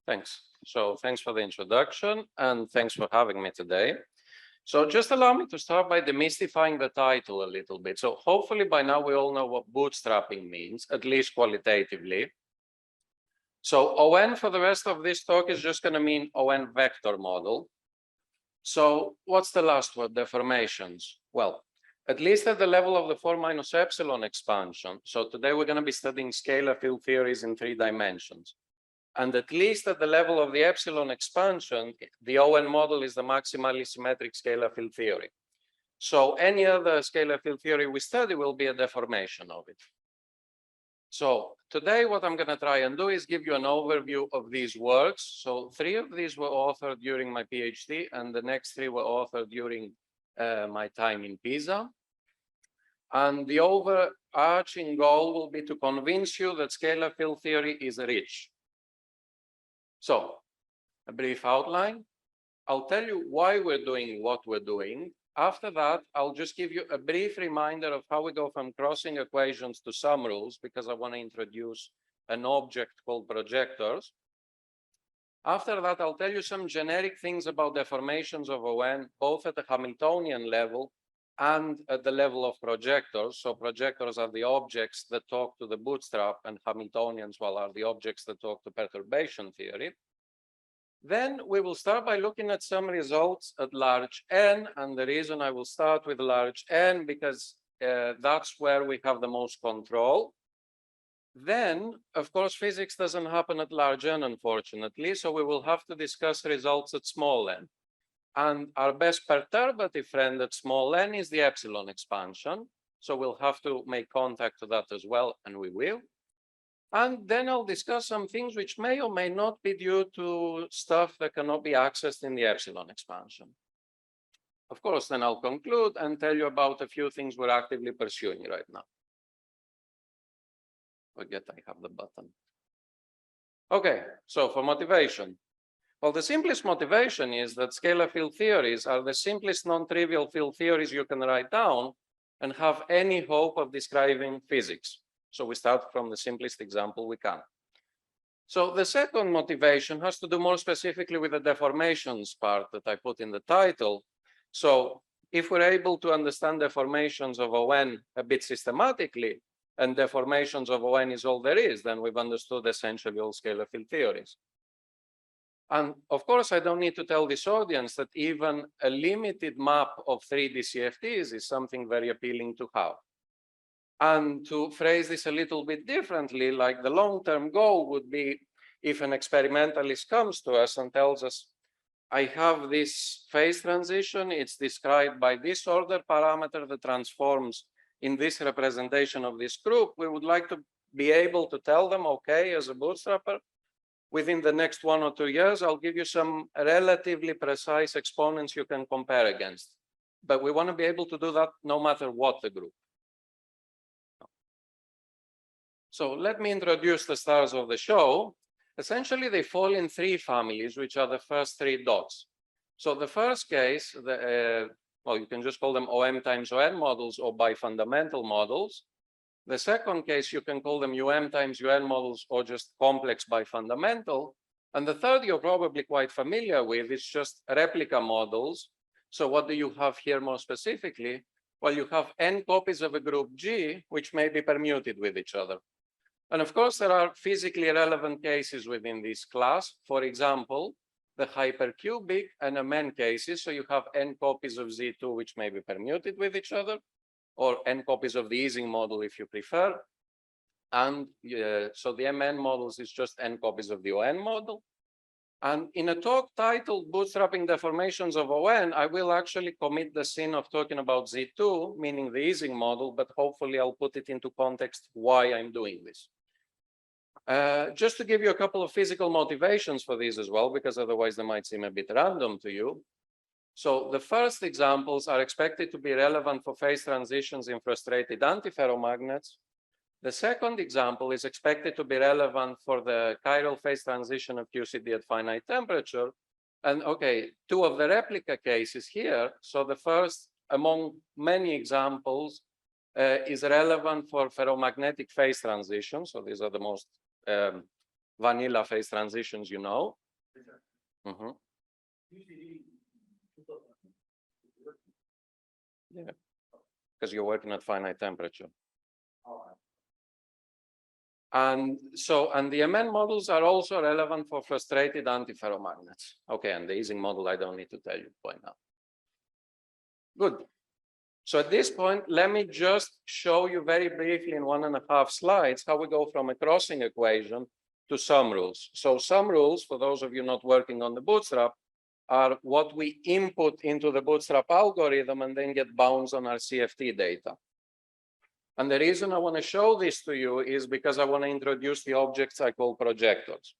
Thanks. So thanks for the introduction and thanks for having me today. So just allow me to start by demystifying the title a little bit. So hopefully by now we all know what bootstrapping means, at least qualitatively. So ON for the rest of this talk is just going to mean ON vector model. So what's the last word, deformations? Well, at least at the level of the 4 minus epsilon expansion. So today we're going to be studying scalar field theories in 3 dimensions. And at least at the level of the epsilon expansion, the ON model is the maximally symmetric scalar field theory. So any other scalar field theory we study will be a deformation of it. So today what I'm going to try and do is give you an overview of these works. So 3 of these were authored during my PhD, and the next 3 were authored during my time in Pisa. And the overarching goal will be to convince you that scalar field theory is rich. So, a brief outline. I'll tell you why we're doing what we're doing. After that, I'll just give you a brief reminder of how we go from crossing equations to sum rules, because I want to introduce an object called projectors. After that, I'll tell you some generic things about deformations of ON, both at the Hamiltonian level and at the level of projectors. So projectors are the objects that talk to the bootstrap, and Hamiltonians, well, are the objects that talk to perturbation theory. Then we will start by looking at some results at large N. And the reason I will start with large N, because that's where we have the most control. Then, of course, physics doesn't happen at large N, unfortunately. So we will have to discuss results at small n. And our best perturbative friend at small n is the epsilon expansion. So we'll have to make contact to that as well, and we will. And then I'll discuss some things which may or may not be due to stuff that cannot be accessed in the epsilon expansion. Of course, then I'll conclude and tell you about a few things we're actively pursuing right now. Forget I have the button. Okay, so for motivation. Well, the simplest motivation is that scalar field theories are the simplest non-trivial field theories you can write down and have any hope of describing physics. So we start from the simplest example we can. So the second motivation has to do more specifically with the deformations part that I put in the title. So if we're able to understand deformations of ON a bit systematically, and deformations of ON is all there is, then we've understood essentially all scalar field theories. And of course, I don't need to tell this audience that even a limited map of 3D CFTs is something very appealing to have. And to phrase this a little bit differently, like the long-term goal would be if an experimentalist comes to us and tells us, I have this phase transition, it's described by this order parameter that transforms in this representation of this group, we would like to be able to tell them, okay, as a bootstrapper, within the next 1 or 2 years, I'll give you some relatively precise exponents you can compare against. But we want to be able to do that no matter what the group. So let me introduce the stars of the show. Essentially, they fall in 3 families, which are the first 3 dots. So the first case, well, you can just call them OM times ON models or bifundamental models. The second case, you can call them UM times UN models or just complex bifundamental. And the third you're probably quite familiar with is just replica models. So what do you have here more specifically? Well, you have n copies of a group G, which may be permuted with each other. And of course, there are physically relevant cases within this class. For example, the hypercubic and MN cases. So you have n copies of Z2, which may be permuted with each other, or n copies of the Ising model if you prefer. And so the MN models is just n copies of the ON model. And in a talk titled Bootstrapping Deformations of ON, I will actually commit the sin of talking about Z2, meaning the Ising model, but hopefully I'll put it into context why I'm doing this. Just to give you a couple of physical motivations for these as well, because otherwise they might seem a bit random to you. So the first examples are expected to be relevant for phase transitions in frustrated antiferromagnets. The second example is expected to be relevant for the chiral phase transition of QCD at finite temperature. And okay, 2 of the replica cases here. So the first among many examples is relevant for ferromagnetic phase transition. So these are the most vanilla phase transitions, you know. Mm-hmm. Yeah, because you're working at finite temperature. And the MN models are also relevant for frustrated antiferromagnets. Okay, and the Ising model, I don't need to tell you by now. Good. So at this point, let me just show you very briefly in 1.5 slides how we go from a crossing equation to sum rules. So sum rules, for those of you not working on the Bootstrap, are what we input into the Bootstrap algorithm and then get bounds on our CFT data. And the reason I want to show this to you is because I want to introduce the objects I call projectors.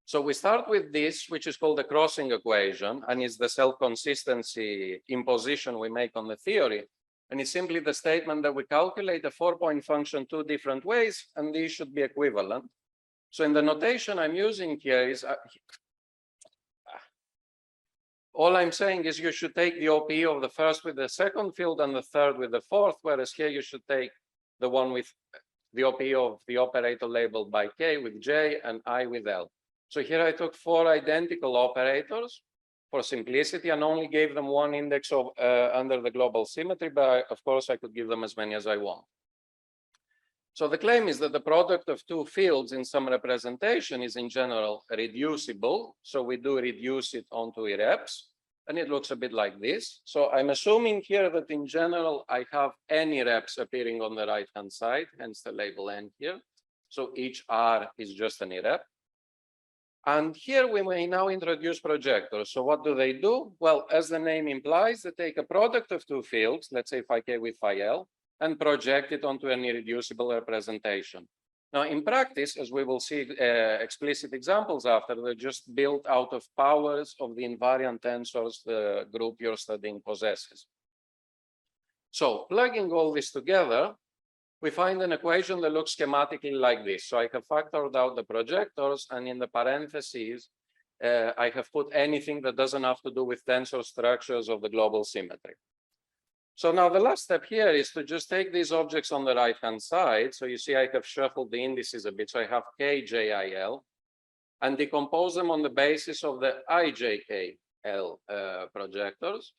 So we start with this, which is called the crossing equation, and is the self-consistency imposition we make on the theory. And it's simply the statement that we calculate a 4-point function 2 different ways, and these should be equivalent. So in the notation I'm using here is, all I'm saying is you should take the OPE of the first with the second field and the third with the fourth, whereas here you should take the one with the OPE of the operator labeled by K with J and I with L. So here I took 4 identical operators for simplicity and only gave them one index of under the global symmetry, but of course I could give them as many as I want. So the claim is that the product of 2 fields in some representation is in general reducible. So we do reduce it onto irreps, and it looks a bit like this. So I'm assuming here that in general, I have n irreps appearing on the right-hand side, hence the label n here. So each R is just an irrep. And here we may now introduce projectors. So what do? Well, as the name implies, they take a product of 2 fields, let's say phi k with phi l, and project it onto an irreducible representation. Now, in practice, as we will see explicit examples after, they're just built out of powers of the invariant tensors the group you're studying possesses. So plugging all this together, we find an equation that looks schematically like this. So I have factored out the projectors, and in the parentheses, I have put anything that doesn't have to do with tensor structures of the global symmetry. So now the last step here is to just take these objects on the right-hand side. So you see I have shuffled the indices a bit. So I have K, J, I, L, and decompose them on the basis of the I, J, K, L projectors.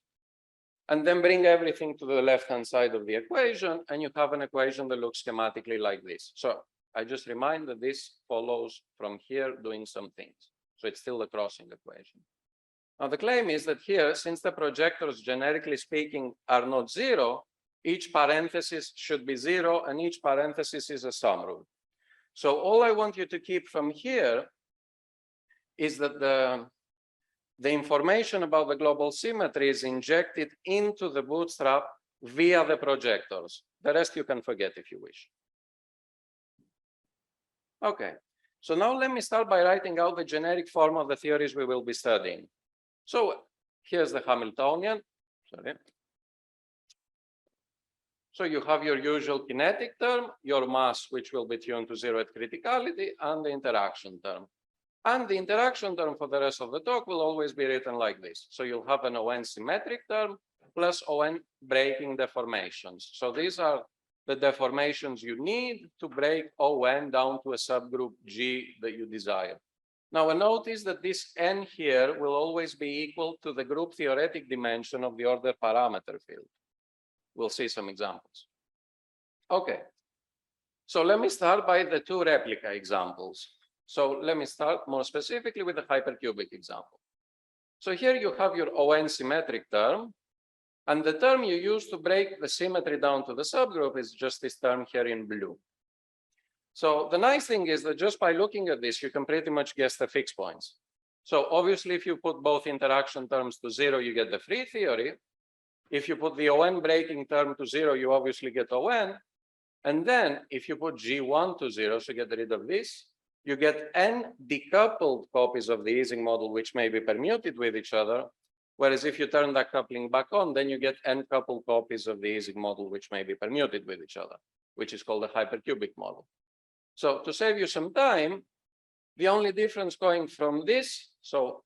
And then bring everything to the left-hand side of the equation, and you have an equation that looks schematically like this. So I just remind that this follows from here doing some things. So it's still the crossing equation. Now the claim is that here, since the projectors, generically speaking, are not 0, each parenthesis should be 0, and each parenthesis is a sum rule. So all I want you to keep from here is that the information about the global symmetry is injected into the Bootstrap via the projectors. The rest you can forget if you wish. Okay, so now let me start by writing out the generic form of the theories we will be studying. So here's the Hamiltonian. Sorry. So you have your usual kinetic term, your mass, which will be tuned to 0 at criticality, and the interaction term. And the interaction term for the rest of the talk will always be written like this. So you'll have an ON symmetric term plus ON breaking deformations. So these are the deformations you need to break ON down to a subgroup G that you desire. Now, notice that this N here will always be equal to the group theoretic dimension of the order parameter field. We'll see some examples. Okay, so let me start by the 2 replica examples. So let me start more specifically with the hypercubic example. So here you have your ON symmetric term, and the term you use to break the symmetry down to the subgroup is just this term here in blue. So the nice thing is that just by looking at this, you can pretty much guess the fixed points. So obviously, if you put both interaction terms to 0, you get the free theory. If you put the ON breaking term to 0, you obviously get ON. And then if you put G1 to 0, so get rid of this, you get n decoupled copies of the Ising model, which may be permuted with each other. Whereas if you turn that coupling back on, then you get n coupled copies of the Ising model, which may be permuted with each other, which is called the hypercubic model. So to save you some time, the only difference going from this, so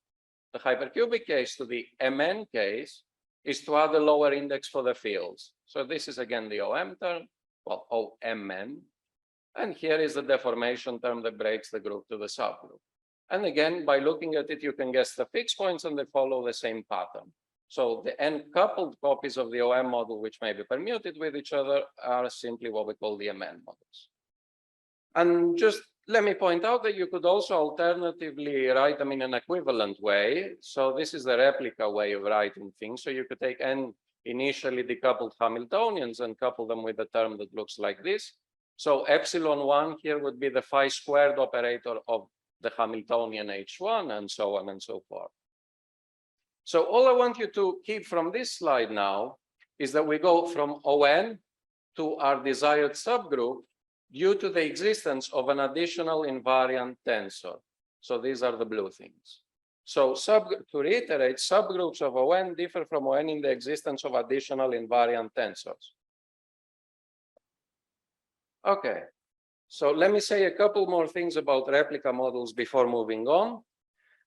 the hypercubic case to the MN case, is to add a lower index for the fields. So this is again the OM term, well, OMN. And here is the deformation term that breaks the group to the subgroup. And again, by looking at it, you can guess the fixed points and they follow the same pattern. So the n coupled copies of the OM model, which may be permuted with each other, are simply what we call the MN models. And just let me point out that you could also alternatively write them in an equivalent way. So this is the replica way of writing things. So you could take n initially decoupled Hamiltonians and couple them with a term that looks like this. So epsilon1 here would be the phi squared operator of the Hamiltonian H1 and so on and so forth. So all I want you to keep from this slide now is that we go from ON to our desired subgroup due to the existence of an additional invariant tensor. So these are the blue things. So to reiterate, subgroups of ON differ from ON in the existence of additional invariant tensors. Okay, so let me say a couple more things about replica models before moving on.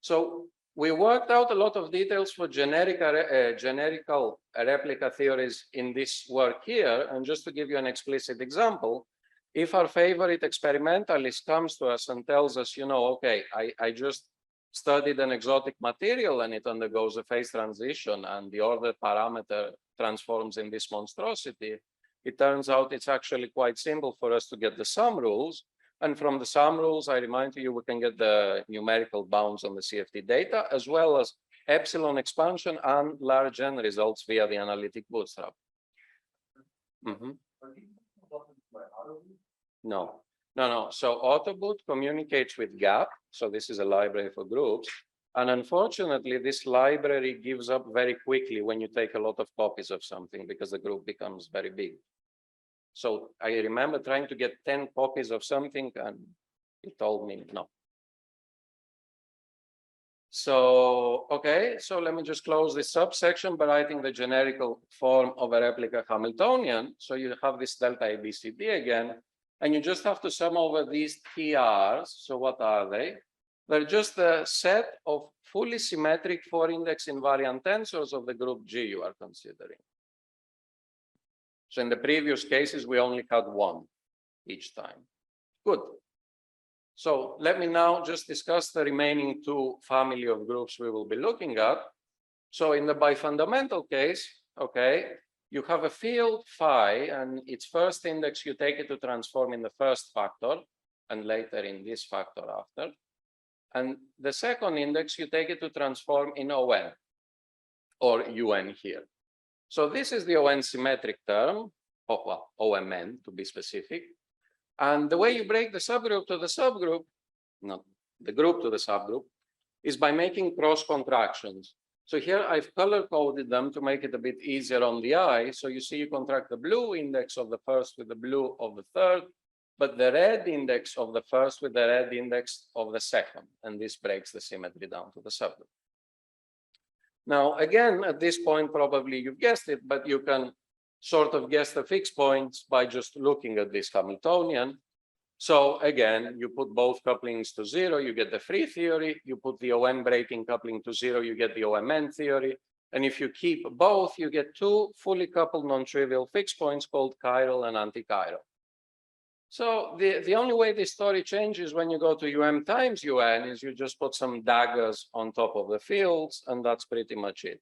So we worked out a lot of details for generical replica theories in this work here. And just to give you an explicit example, if our favorite experimentalist comes to us and tells us, you know, okay, I just studied an exotic material and it undergoes a phase transition and the ordered parameter transforms in this monstrosity, it turns out it's actually quite simple for us to get the sum rules. And from the sum rules, I remind you, we can get the numerical bounds on the CFT data, as well as epsilon expansion and large N results via the analytic bootstrap. No. So AutoBoot communicates with GAP. So this is a library for groups. And unfortunately, this library gives up very quickly when you take a lot of copies of something because the group becomes very big. So I remember trying to get 10 copies of something and it told me no. So, okay, so let me just close this subsection by writing the generical form of a replica Hamiltonian. So you have this delta ABCD again, and you just have to sum over these TRs. So what are they? They're just a set of fully symmetric 4-index invariant tensors of the group G you are considering. So in the previous cases, we only had one each time. Good. So let me now just discuss the remaining two family of groups we will be looking at. So in the bifundamental case, okay, you have a field phi and its first index, you take it to transform in the first factor and later in this factor after. And the second index, you take it to transform in ON or UN here. So this is the ON symmetric term, well, OMN to be specific. And the way you break the subgroup to the subgroup, not the group to the subgroup, is by making cross contractions. So here I've color-coded them to make it a bit easier on the eye. So you see you contract the blue index of the first with the blue of the third, but the red index of the first with the red index of the second. And this breaks the symmetry down to the subgroup. Now, again, at this point, probably you've guessed it, but you can sort of guess the fixed points by just looking at this Hamiltonian. So again, you put both couplings to 0, you get the free theory. You put the ON breaking coupling to 0, you get the OMN theory. And if you keep both, you get two fully coupled non-trivial fixed points called chiral and antichiral. So the only way this story changes when you go to UM times UN is you just put some daggers on top of the fields, and that's pretty much it.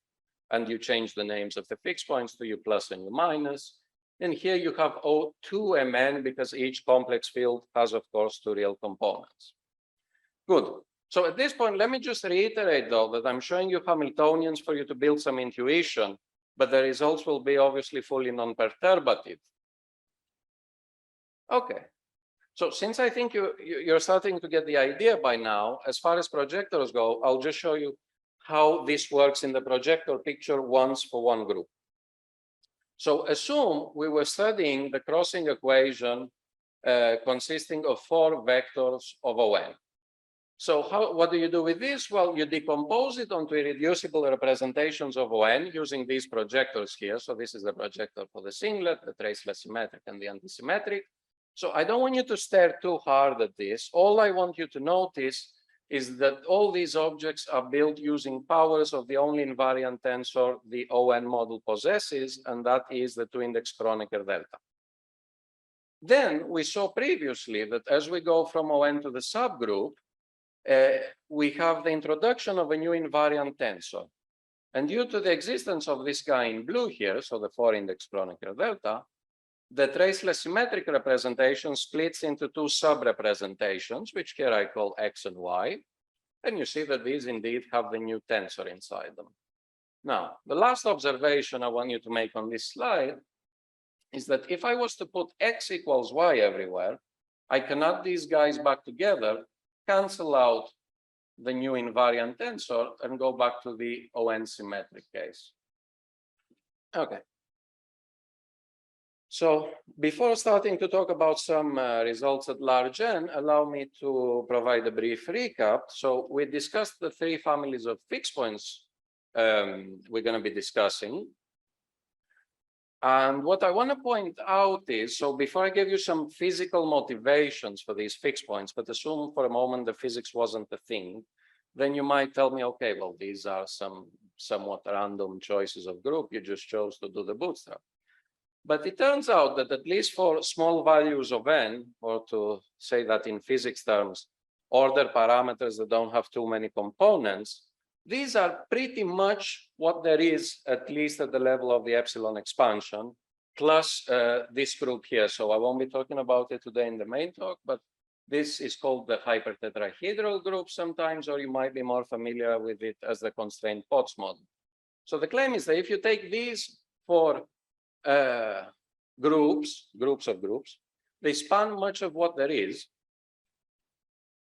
And you change the names of the fixed points to U plus and U minus. And here you have O2 MN because each complex field has, of course, two real components. Good. So at this point, let me just reiterate, though, that I'm showing you Hamiltonians for you to build some intuition, but the results will be obviously fully non-perturbative. Okay. So since I think you're starting to get the idea by now, as far as projectors go, I'll just show you how this works in the projector picture once for one group. So assume we were studying the crossing equation consisting of 4 vectors of ON. So what do you do with this? Well, you decompose it onto irreducible representations of ON using these projectors here. So this is the projector for the singlet, the traceless symmetric, and the antisymmetric. So I don't want you to stare too hard at this. All I want you to notice is that all these objects are built using powers of the only invariant tensor the ON model possesses, and that is the 2-index Kronecker delta. Then we saw previously that as we go from ON to the subgroup, we have the introduction of a new invariant tensor. And due to the existence of this guy in blue here, so the 4-index Kronecker delta, the traceless symmetric representation splits into two sub-representations, which here I call X and Y. And you see that these indeed have the new tensor inside them. Now, the last observation I want you to make on this slide is that if I was to put X equals Y everywhere, I can add these guys back together, cancel out the new invariant tensor, and go back to the ON symmetric case. Okay. So before starting to talk about some results at large N, allow me to provide a brief recap. So we discussed the three families of fixed points we're going to be discussing. And what I want to point out is, so before I give you some physical motivations for these fixed points, but assume for a moment the physics wasn't a thing, then you might tell me, okay, well, these are some somewhat random choices of group. You just chose to do the bootstrap. But it turns out that at least for small values of N, or to say that in physics terms, order parameters that don't have too many components, these are pretty much what there is, at least at the level of the epsilon expansion, plus this group here. So I won't be talking about it today in the main talk, but this is called the hypertetrahedral group sometimes, or you might be more familiar with it as the constrained Potts model. So the claim is that if you take these four groups of groups, they span much of what there is.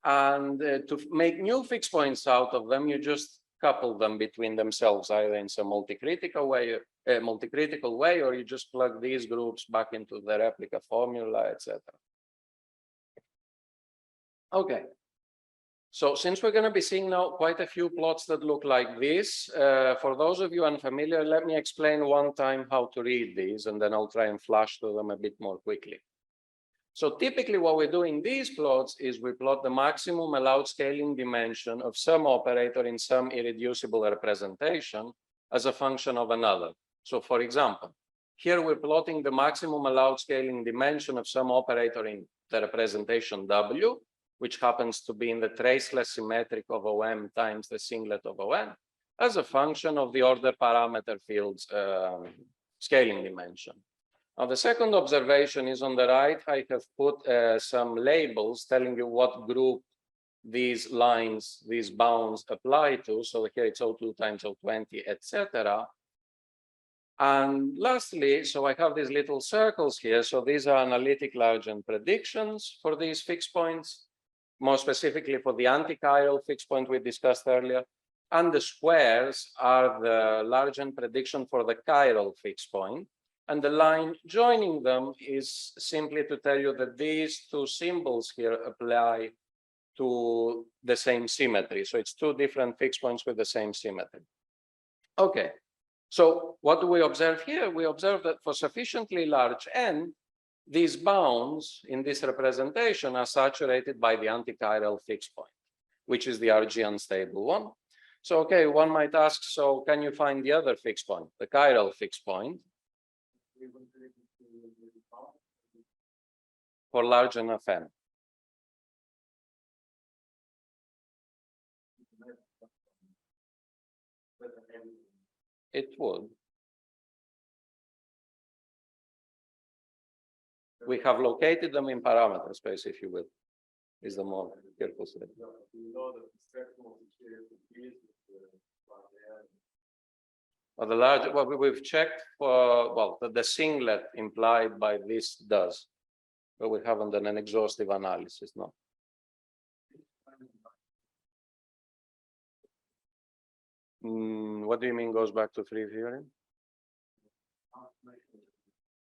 And to make new fixed points out of them, you just couple them between themselves, either in some multicritical way, or you just plug these groups back into the replica formula, etc. Okay. So since we're going to be seeing now quite a few plots that look like this, for those of you unfamiliar, let me explain one time how to read these, and then I'll try and flash through them a bit more quickly. So typically what we do in these plots is we plot the maximum allowed scaling dimension of some operator in some irreducible representation as a function of another. So for example, here we're plotting the maximum allowed scaling dimension of some operator in the representation W, which happens to be in the traceless symmetric of OM times the singlet of ON, as a function of the order parameter field's scaling dimension. Now, the second observation is on the right. I have put some labels telling you what group these lines, these bounds apply to. So here it's O2 times O20, etc. And lastly, so I have these little circles here. So these are analytic large N predictions for these fixed points, more specifically for the antichiral fixed point we discussed earlier. And the squares are the large N prediction for the chiral fixed point. And the line joining them is simply to tell you that these two symbols here apply to the same symmetry. So it's two different fixed points with the same symmetry. Okay, so what do we observe here? We observe that for sufficiently large N, these bounds in this representation are saturated by the antichiral fixed point, which is the RG unstable one. So, okay, one might ask, so can you find the other fixed point, the chiral fixed point? For large enough N. It would. We have located them in parameter space, if you will, is the more careful statement. Well, the large, well, we've checked for, well, the singlet implied by this does, but we haven't done an exhaustive analysis, no. What do you mean goes back to free theory?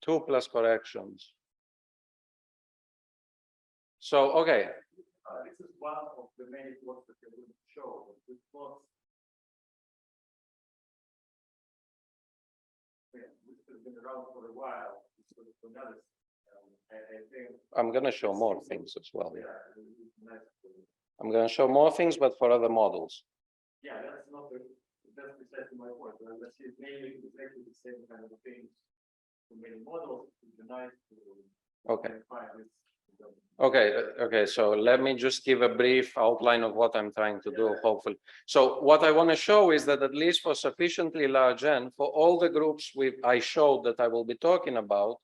2 plus corrections. So, okay. This is one of the many plots that I will show. This plot, which has been around for a while. I'm going to show more things as well. I'm going to show more things, but for other models. Yeah, that's not the, that's precisely my point. That's mainly exactly the same kind of things for many models. It's nice to Okay. Okay, so let me just give a brief outline of what I'm trying to do, hopefully. So what I want to show is that at least for sufficiently large n, for all the groups I showed that I will be talking about,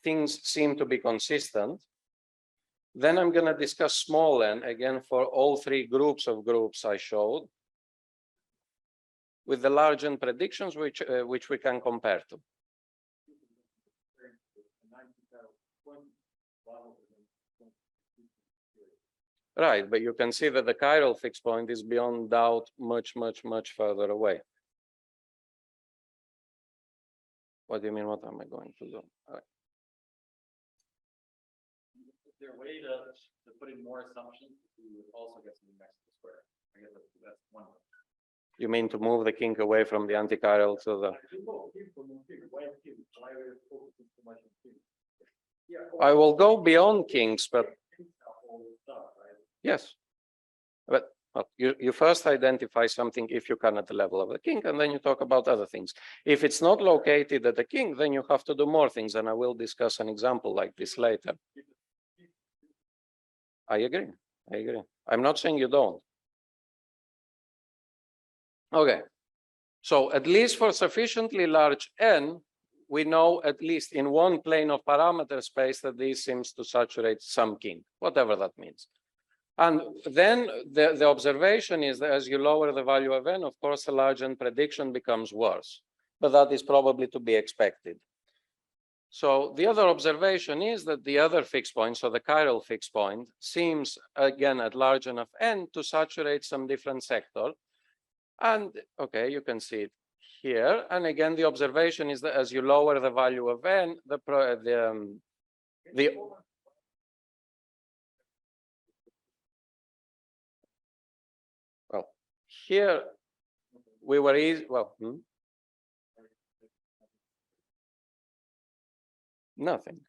things seem to be consistent. Then I'm going to discuss small n, again, for all three groups of groups I showed, with the large n predictions which we can compare to. Right, but you can see that the chiral fixed point is beyond doubt much further away. What do you mean? What am I going to do? Is there a way to put in more assumptions to also get something next to the square? I guess that's one way. You mean to move the kink away from the antichiral to the... I will go beyond kinks, but... Yes. But well, you first identify something if you can at the level of the kink, and then you talk about other things. If it's not located at the kink, then you have to do more things, and I will discuss an example like this later. I agree. I agree. I'm not saying you don't. Okay. So at least for sufficiently large n, we know at least in one plane of parameter space that this seems to saturate some kink, whatever that means. And then the observation is that as you lower the value of n, of course, the large n prediction becomes worse, but that is probably to be expected. So the other observation is that the other fixed point, so the chiral fixed point, seems again at large enough n to saturate some different sector. And okay, you can see it here. And again, the observation is that as you lower the value of n, well, here we were easy. Well, nothing.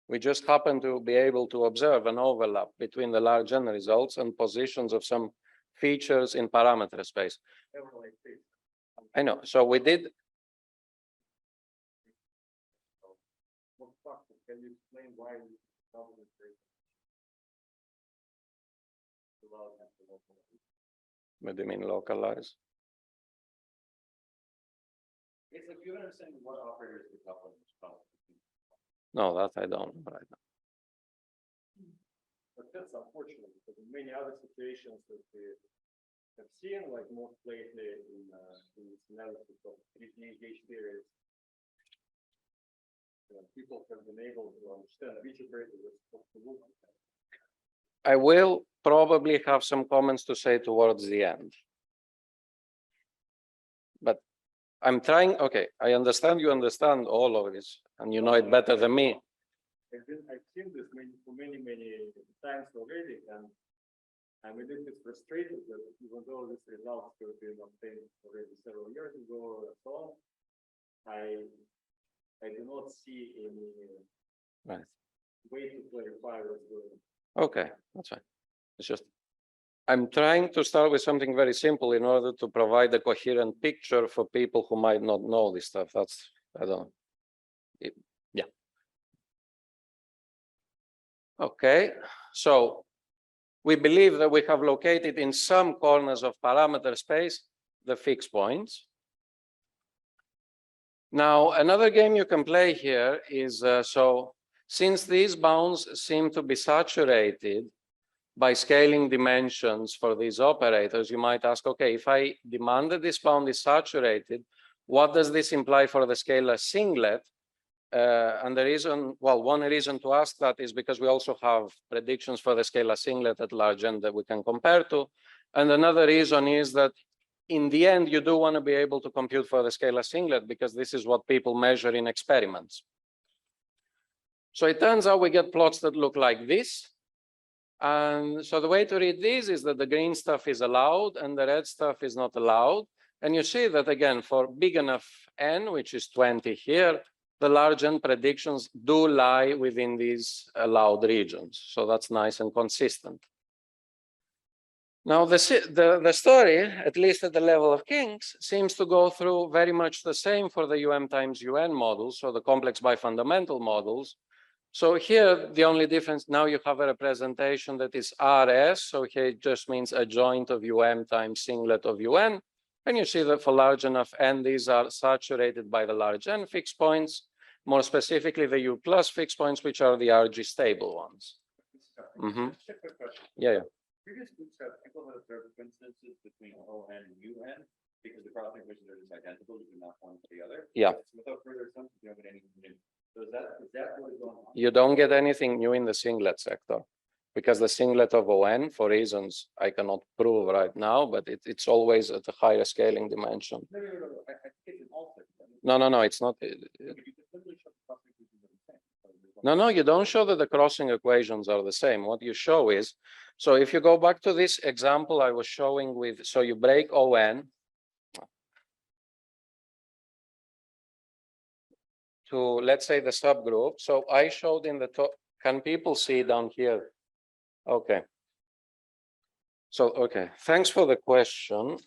We just happen to be able to observe an overlap between the large n results and positions of some features in parameter space. I know. So we did. Can you explain why What do you mean localize? It's like you understand what operators we couple in this problem. No, that I don't right now. But that's unfortunate because in many other situations that we have seen, like most lately in this analysis of 3D gauge theories, people have been able to understand which operator is supposed to look like. I will probably have some comments to say towards the end. But I'm trying, okay, I understand you understand all of this, and you know it better than me. I've seen this for many times already, and I'm a little bit frustrated that even though this results have been obtained already several years ago and so on, I do not see any way to clarify what's going on. Okay, that's fine. It's just, I'm trying to start with something very simple in order to provide a coherent picture for people who might not know this stuff. That's, I don't know. Yeah. Okay, so we believe that we have located in some corners of parameter space the fixed points. Now, another game you can play here is, so since these bounds seem to be saturated by scaling dimensions for these operators, you might ask, okay, if I demand that this bound is saturated, what does this imply for the scalar singlet? And the reason, well, one reason to ask that is because we also have predictions for the scalar singlet at large n that we can compare to. And another reason is that in the end, you do want to be able to compute for the scalar singlet because this is what people measure in experiments. So it turns out we get plots that look like this. And so the way to read these is that the green stuff is allowed and the red stuff is not allowed. And you see that again, for big enough n, which is 20 here, the large n predictions do lie within these allowed regions. So that's nice and consistent. Now, the story, at least at the level of kinks, seems to go through very much the same for the UM times UN models, so the complex bifundamental models. So here, the only difference, now you have a representation that is RS. So here it just means adjoint of UM times singlet of UN. And you see that for large enough N, these are saturated by the large N fixed points, more specifically the U plus fixed points, which are the RG stable ones. Yeah. Previous groups have people have observed coincidences between ON and UN because the cross equations are just identical, you do not one to the other. Yeah. Without further assumptions, you don't get anything new. So is that what is going on? You don't get anything new in the singlet sector because the singlet of ON, for reasons I cannot prove right now, but it's always at a higher scaling dimension. No. I think it's an all set. No, it's not. No, you don't show that the crossing equations are the same. What you show is, so if you go back to this example I was showing with, so you break ON to, let's say, the subgroup. So I showed in the top, can people see down here? Okay. So, okay, thanks for the question.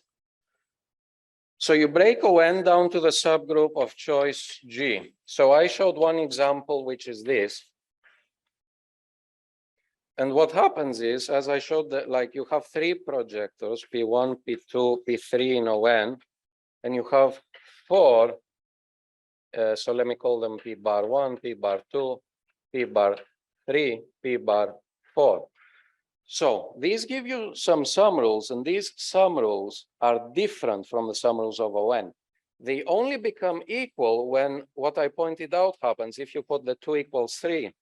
So you break ON down to the subgroup of choice G. So I showed one example, which is this. And what happens is, as I showed, that like you have three projectors, P1, P2, P3 in ON, and you have four. So let me call them P bar 1, P bar 2, P bar 3, P bar 4. So these give you some sum rules, and these sum rules are different from the sum rules of ON. They only become equal when what I pointed out happens. If you put the 2 equals 3,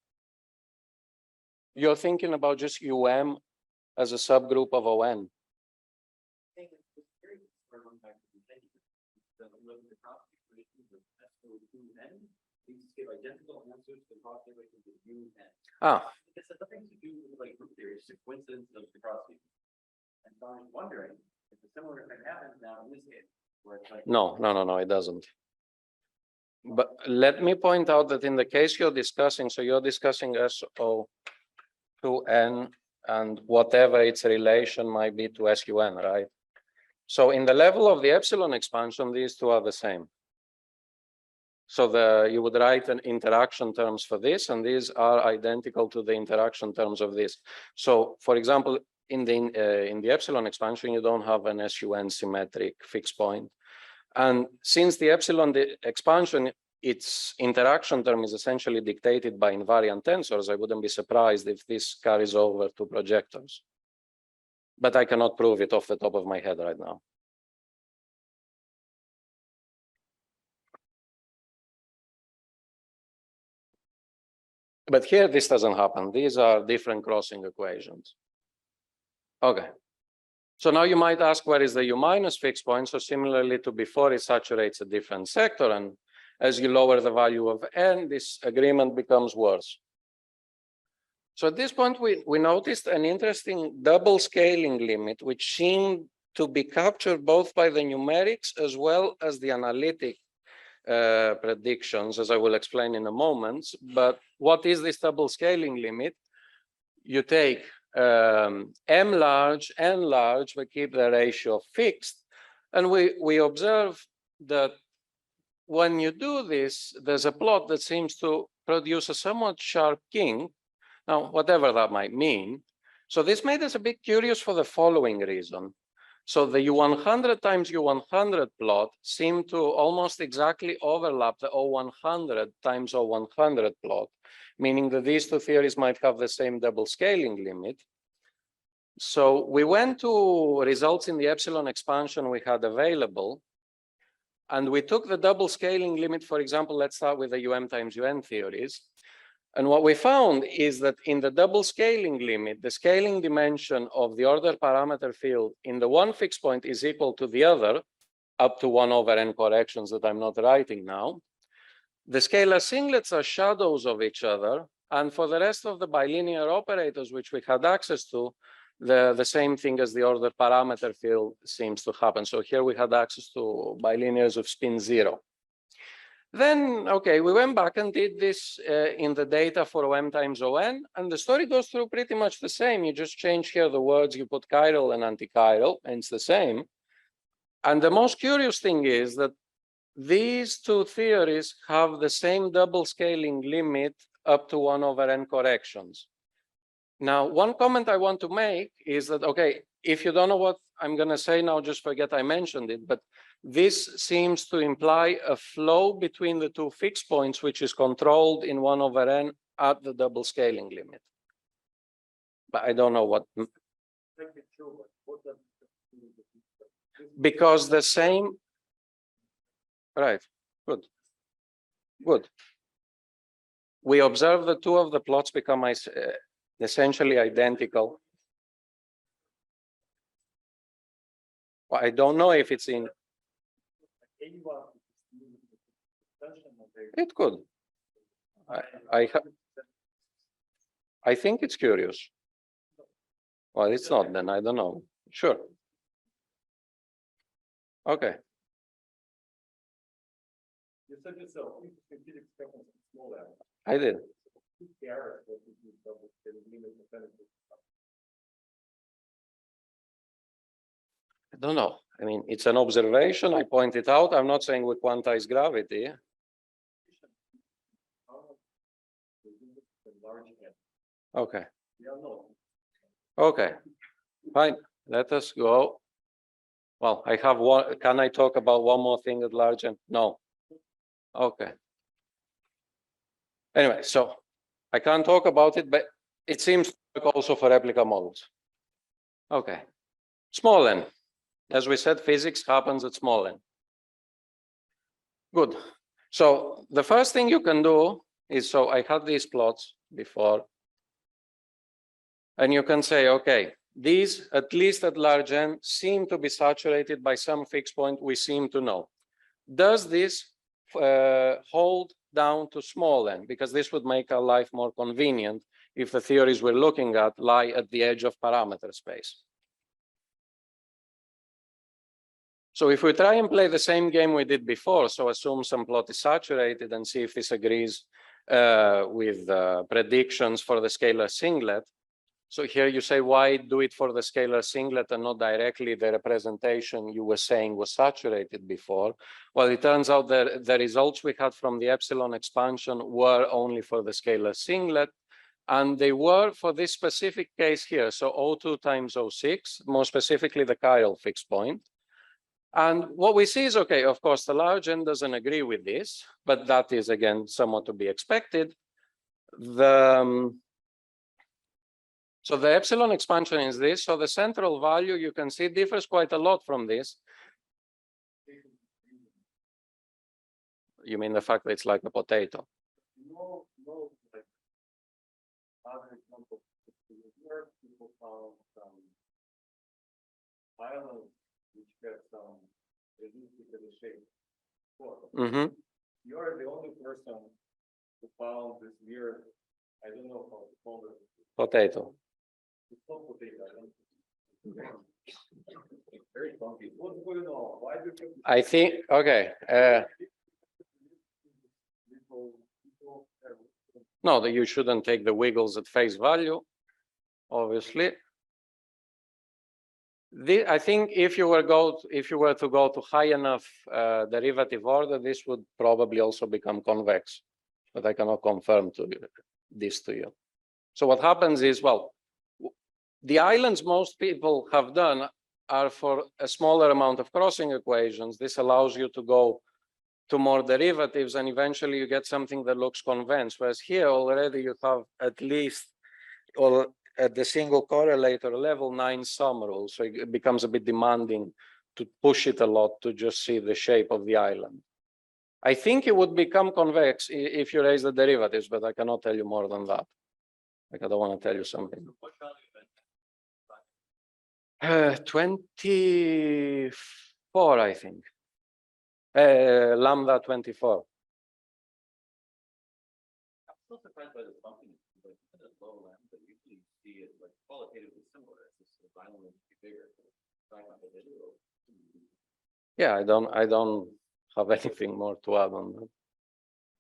you're thinking about just UM as a subgroup of ON. This has nothing to do with like group theory, it's a coincidence of the cross sequence. And so I'm wondering if a similar thing happens now in this case, where it's like No, it doesn't. But let me point out that in the case you're discussing, so you're discussing SO2N and whatever its relation might be to SUN, right? So in the level of the epsilon expansion, these two are the same. So you would write an interaction terms for this, and these are identical to the interaction terms of this. So, for example, in the epsilon expansion, you don't have an SUN symmetric fixed point, and since the epsilon expansion, its interaction term is essentially dictated by invariant tensors, I wouldn't be surprised if this carries over to projectors. But I cannot prove it off the top of my head right now. But here, this doesn't happen. These are different crossing equations. Okay. So now you might ask, where is the U minus fixed point? So similarly to before, it saturates a different sector. And as you lower the value of N, this agreement becomes worse. So at this point, we noticed an interesting double scaling limit, which seemed to be captured both by the numerics as well as the analytic predictions, as I will explain in a moment. But what is this double scaling limit? You take M large, N large, we keep the ratio fixed, and we observe that when you do this, there's a plot that seems to produce a somewhat sharp king. Now, whatever that might mean. So this made us a bit curious for the following reason. So the U100 times U100 plot seemed to almost exactly overlap the O100 times O100 plot, meaning that these two theories might have the same double scaling limit. So we went to results in the epsilon expansion we had available, and we took the double scaling limit. For example, let's start with the UM times UN theories. And what we found is that in the double scaling limit, the scaling dimension of the order parameter field in the one fixed point is equal to the other, up to 1 over n corrections that I'm not writing now. The scalar singlets are shadows of each other. And for the rest of the bilinear operators, which we had access to, the same thing as the order parameter field seems to happen. So here we had access to bilinears of spin 0. Then, okay, we went back and did this in the data for OM times ON, and the story goes through pretty much the same. You just change here the words, you put chiral and antichiral, and it's the same. And the most curious thing is that these two theories have the same double scaling limit up to 1 over n corrections. Now, one comment I want to make is that, okay, if you don't know what I'm going to say now, just forget I mentioned it, but this seems to imply a flow between the two fixed points, which is controlled in 1 over n at the double scaling limit. But I don't know what. Because the same, right, good, good. We observe the two of the plots become essentially identical. I don't know if it's in. It could. I think it's curious. Well, it's not then, I don't know. Sure. Okay. You said yourself, small n. I did. I don't know. I mean, it's an observation. I point it out. I'm not saying we quantize gravity. Okay. Okay. Fine. Let us go. Well, I have one. Can I talk about one more thing at large n? No. Okay. Anyway, so I can't talk about it, but it seems to work also for replica models. Okay. Small n. As we said, physics happens at small n. Good. So the first thing you can do is, so I had these plots before, and you can say, okay, these, at least at large n, seem to be saturated by some fixed point we seem to know. Does this hold down to small n? Because this would make our life more convenient if the theories we're looking at lie at the edge of parameter space. So if we try and play the same game we did before, so assume some plot is saturated and see if this agrees with predictions for the scalar singlet. So here you say, why do it for the scalar singlet and not directly the representation you were saying was saturated before? Well, it turns out that the results we had from the epsilon expansion were only for the scalar singlet, and they were for this specific case here. So O2 times O6, more specifically the chiral fixed point. And what we see is, okay, of course, the large n doesn't agree with this, but that is, again, somewhat to be expected. So the epsilon expansion is this. So the central value, you can see, differs quite a lot from this. You mean the fact that it's like a potato? No, like other example, people found some islands which have some reduced shape. Mm-hmm. You're the only person who found this weird, I don't know how to call it. Potato. It's not potato, I don't know. Very funky. What's going on? Why do you I think, okay. No, that you shouldn't take the wiggles at face value, obviously. I think if you were to go to high enough derivative order, this would probably also become convex, but I cannot confirm this to you. So what happens is, well, the islands most people have done are for a smaller amount of crossing equations. This allows you to go to more derivatives, and eventually you get something that looks convex. Whereas here already you have at least, or at the single correlator level, 9 sum rules. So it becomes a bit demanding to push it a lot to just see the shape of the island. I think it would become convex if you raise the derivatives, but I cannot tell you more than that. Like, I don't want to tell you something. 24, I think. Lambda 24. I'm still surprised by the funkiness. Like, at a low lambda, usually you see it like qualitatively similar. It's just the violin is bigger. Yeah, I don't have anything more to add on that.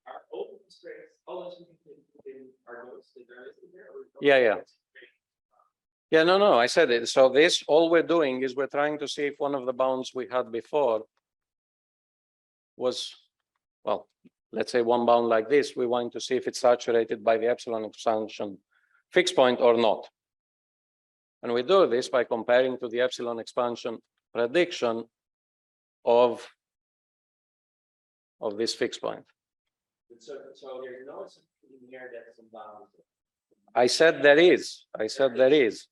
Are open constraints all in our notes? Is there? Yeah. Yeah, no, I said it. So this, all we're doing is we're trying to see if one of the bounds we had before was, well, let's say one bound like this, we want to see if it's saturated by the epsilon expansion fixed point or not. And we do this by comparing to the epsilon expansion prediction of this fixed point. So there's no assumption here that some bounds. I said there is. I said there is.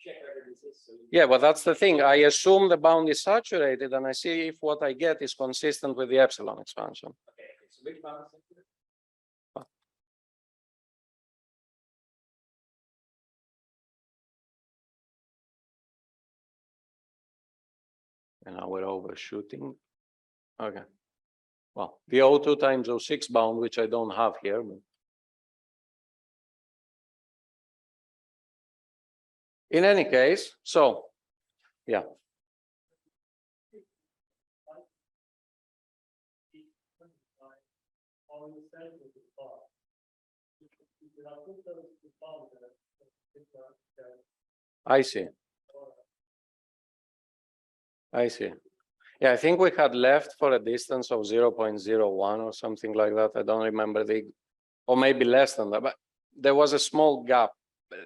Check whether this is. So Yeah, but that's the thing. I assume the bound is saturated and I see if what I get is consistent with the epsilon expansion. okay, so which bound is it? And now we're overshooting. Okay. Well, the O2 times O6 bound, which I don't have here. But in any case, so yeah. I see. I see. Yeah, I think we had left for a distance of 0.01 or something like that. I don't remember or maybe less than that, but there was a small gap.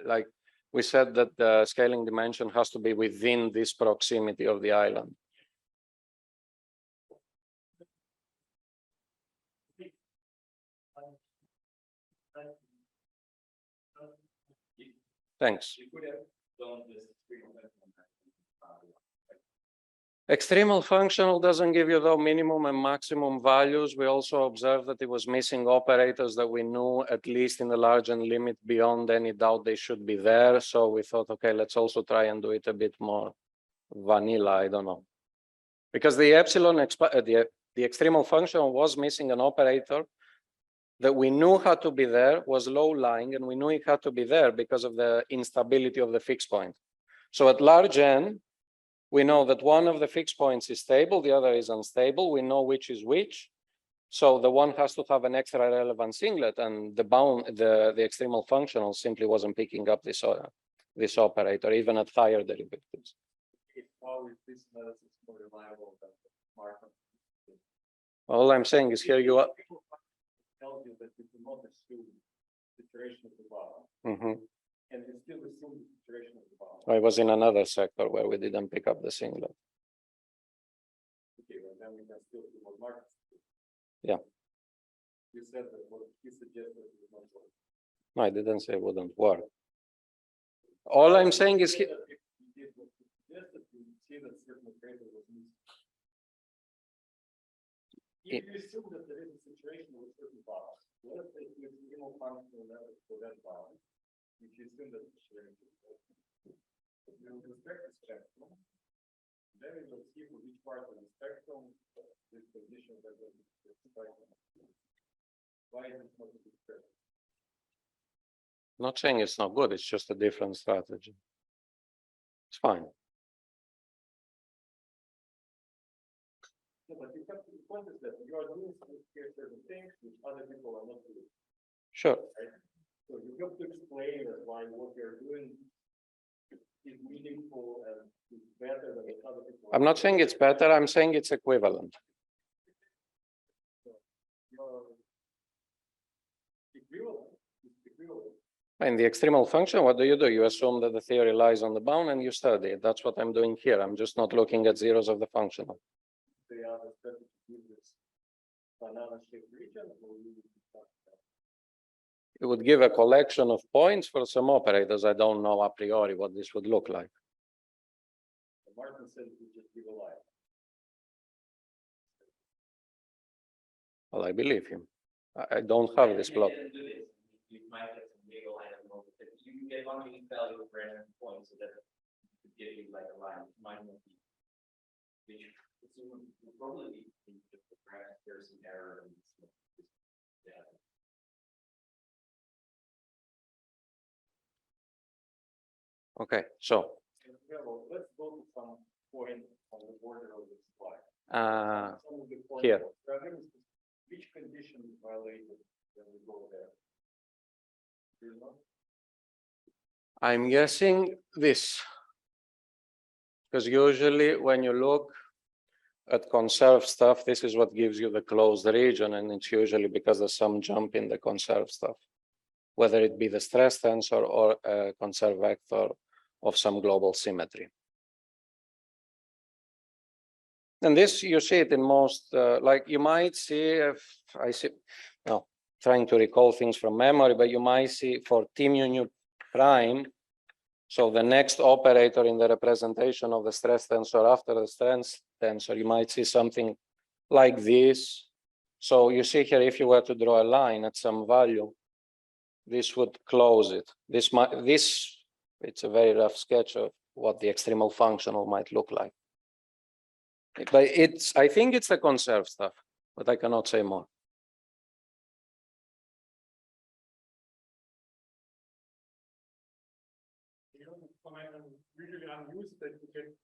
Like we said that the scaling dimension has to be within this proximity of the island. Thanks. You could have done this Extremal functional doesn't give you the minimum and maximum values. We also observed that it was missing operators that we knew, at least in the large and limit, beyond any doubt they should be there. So we thought, okay, let's also try and do it a bit more vanilla. I don't know. Because the epsilon, the extremal functional was missing an operator that we knew had to be there, was low lying, and we knew it had to be there because of the instability of the fixed point. So at large n, we know that one of the fixed points is stable, the other is unstable. We know which is which. So the one has to have an extra relevant singlet, and the extremal functional simply wasn't picking up this operator, even at higher derivatives. How is this analysis more reliable than the Markov? All I'm saying is here you are. Tells you that you cannot assume the duration of the bound, and you still assume the duration of the bound. I was in another sector where we didn't pick up the singlet. Okay, well, then we can still do what Markov did. Yeah. You said that what he suggested would not work. No, I didn't say it wouldn't work. All I'm saying is If you did what he suggested, you would see that certain operator was missing. If you assume that there is a situation with certain bounds, let us say you assume a functional level for that bound, if you assume that the sharing is open. If you respect the spectrum, then we will see for each part of the spectrum this condition that will be spectrum. Why is it not a good spectrum? I'm not saying it's not good, it's just a different strategy. It's fine. No, but you have to the point is that you are doing certain things which other people are not doing. Sure. Right? So you have to explain that why what you're doing is meaningful and is better than what other people. I'm not saying it's better, I'm saying it's equivalent. You're equivalent. It's equivalent. In the extremal function, what do? You assume that the theory lies on the bound and you study it. That's what I'm doing here. I'm just not looking at zeros of the functional. The other strategy is this banana-shaped region, or you It would give a collection of points for some operators. I don't know a priori what this would look like. Martin said we just give a line. Well, I believe him. I don't have this plot. You might get some wiggle, I don't know. You can get one unique value of random points so that it could give you like a line. It might not be. Which will probably be just perhaps there's some error in this. Yeah. Okay, so Yeah, well, let's go to some point on the border of the slide. Some of the points here. Which condition is violated when we go there? Do you know? I'm guessing this. Because usually when you look at conserved stuff, this is what gives you the closed region, and it's usually because there's some jump in the conserved stuff, whether it be the stress tensor or a conserved vector of some global symmetry. And this, you see it in most, like you might see, if I see, no, trying to recall things from memory, but you might see for T mu nu prime, so the next operator in the representation of the stress tensor after the stress tensor, you might see something like this. So you see here, if you were to draw a line at some value, this would close it. This it's a very rough sketch of what the extremal functional might look like. But I think it's the conserved stuff, but I cannot say more. Usually I'm used that you get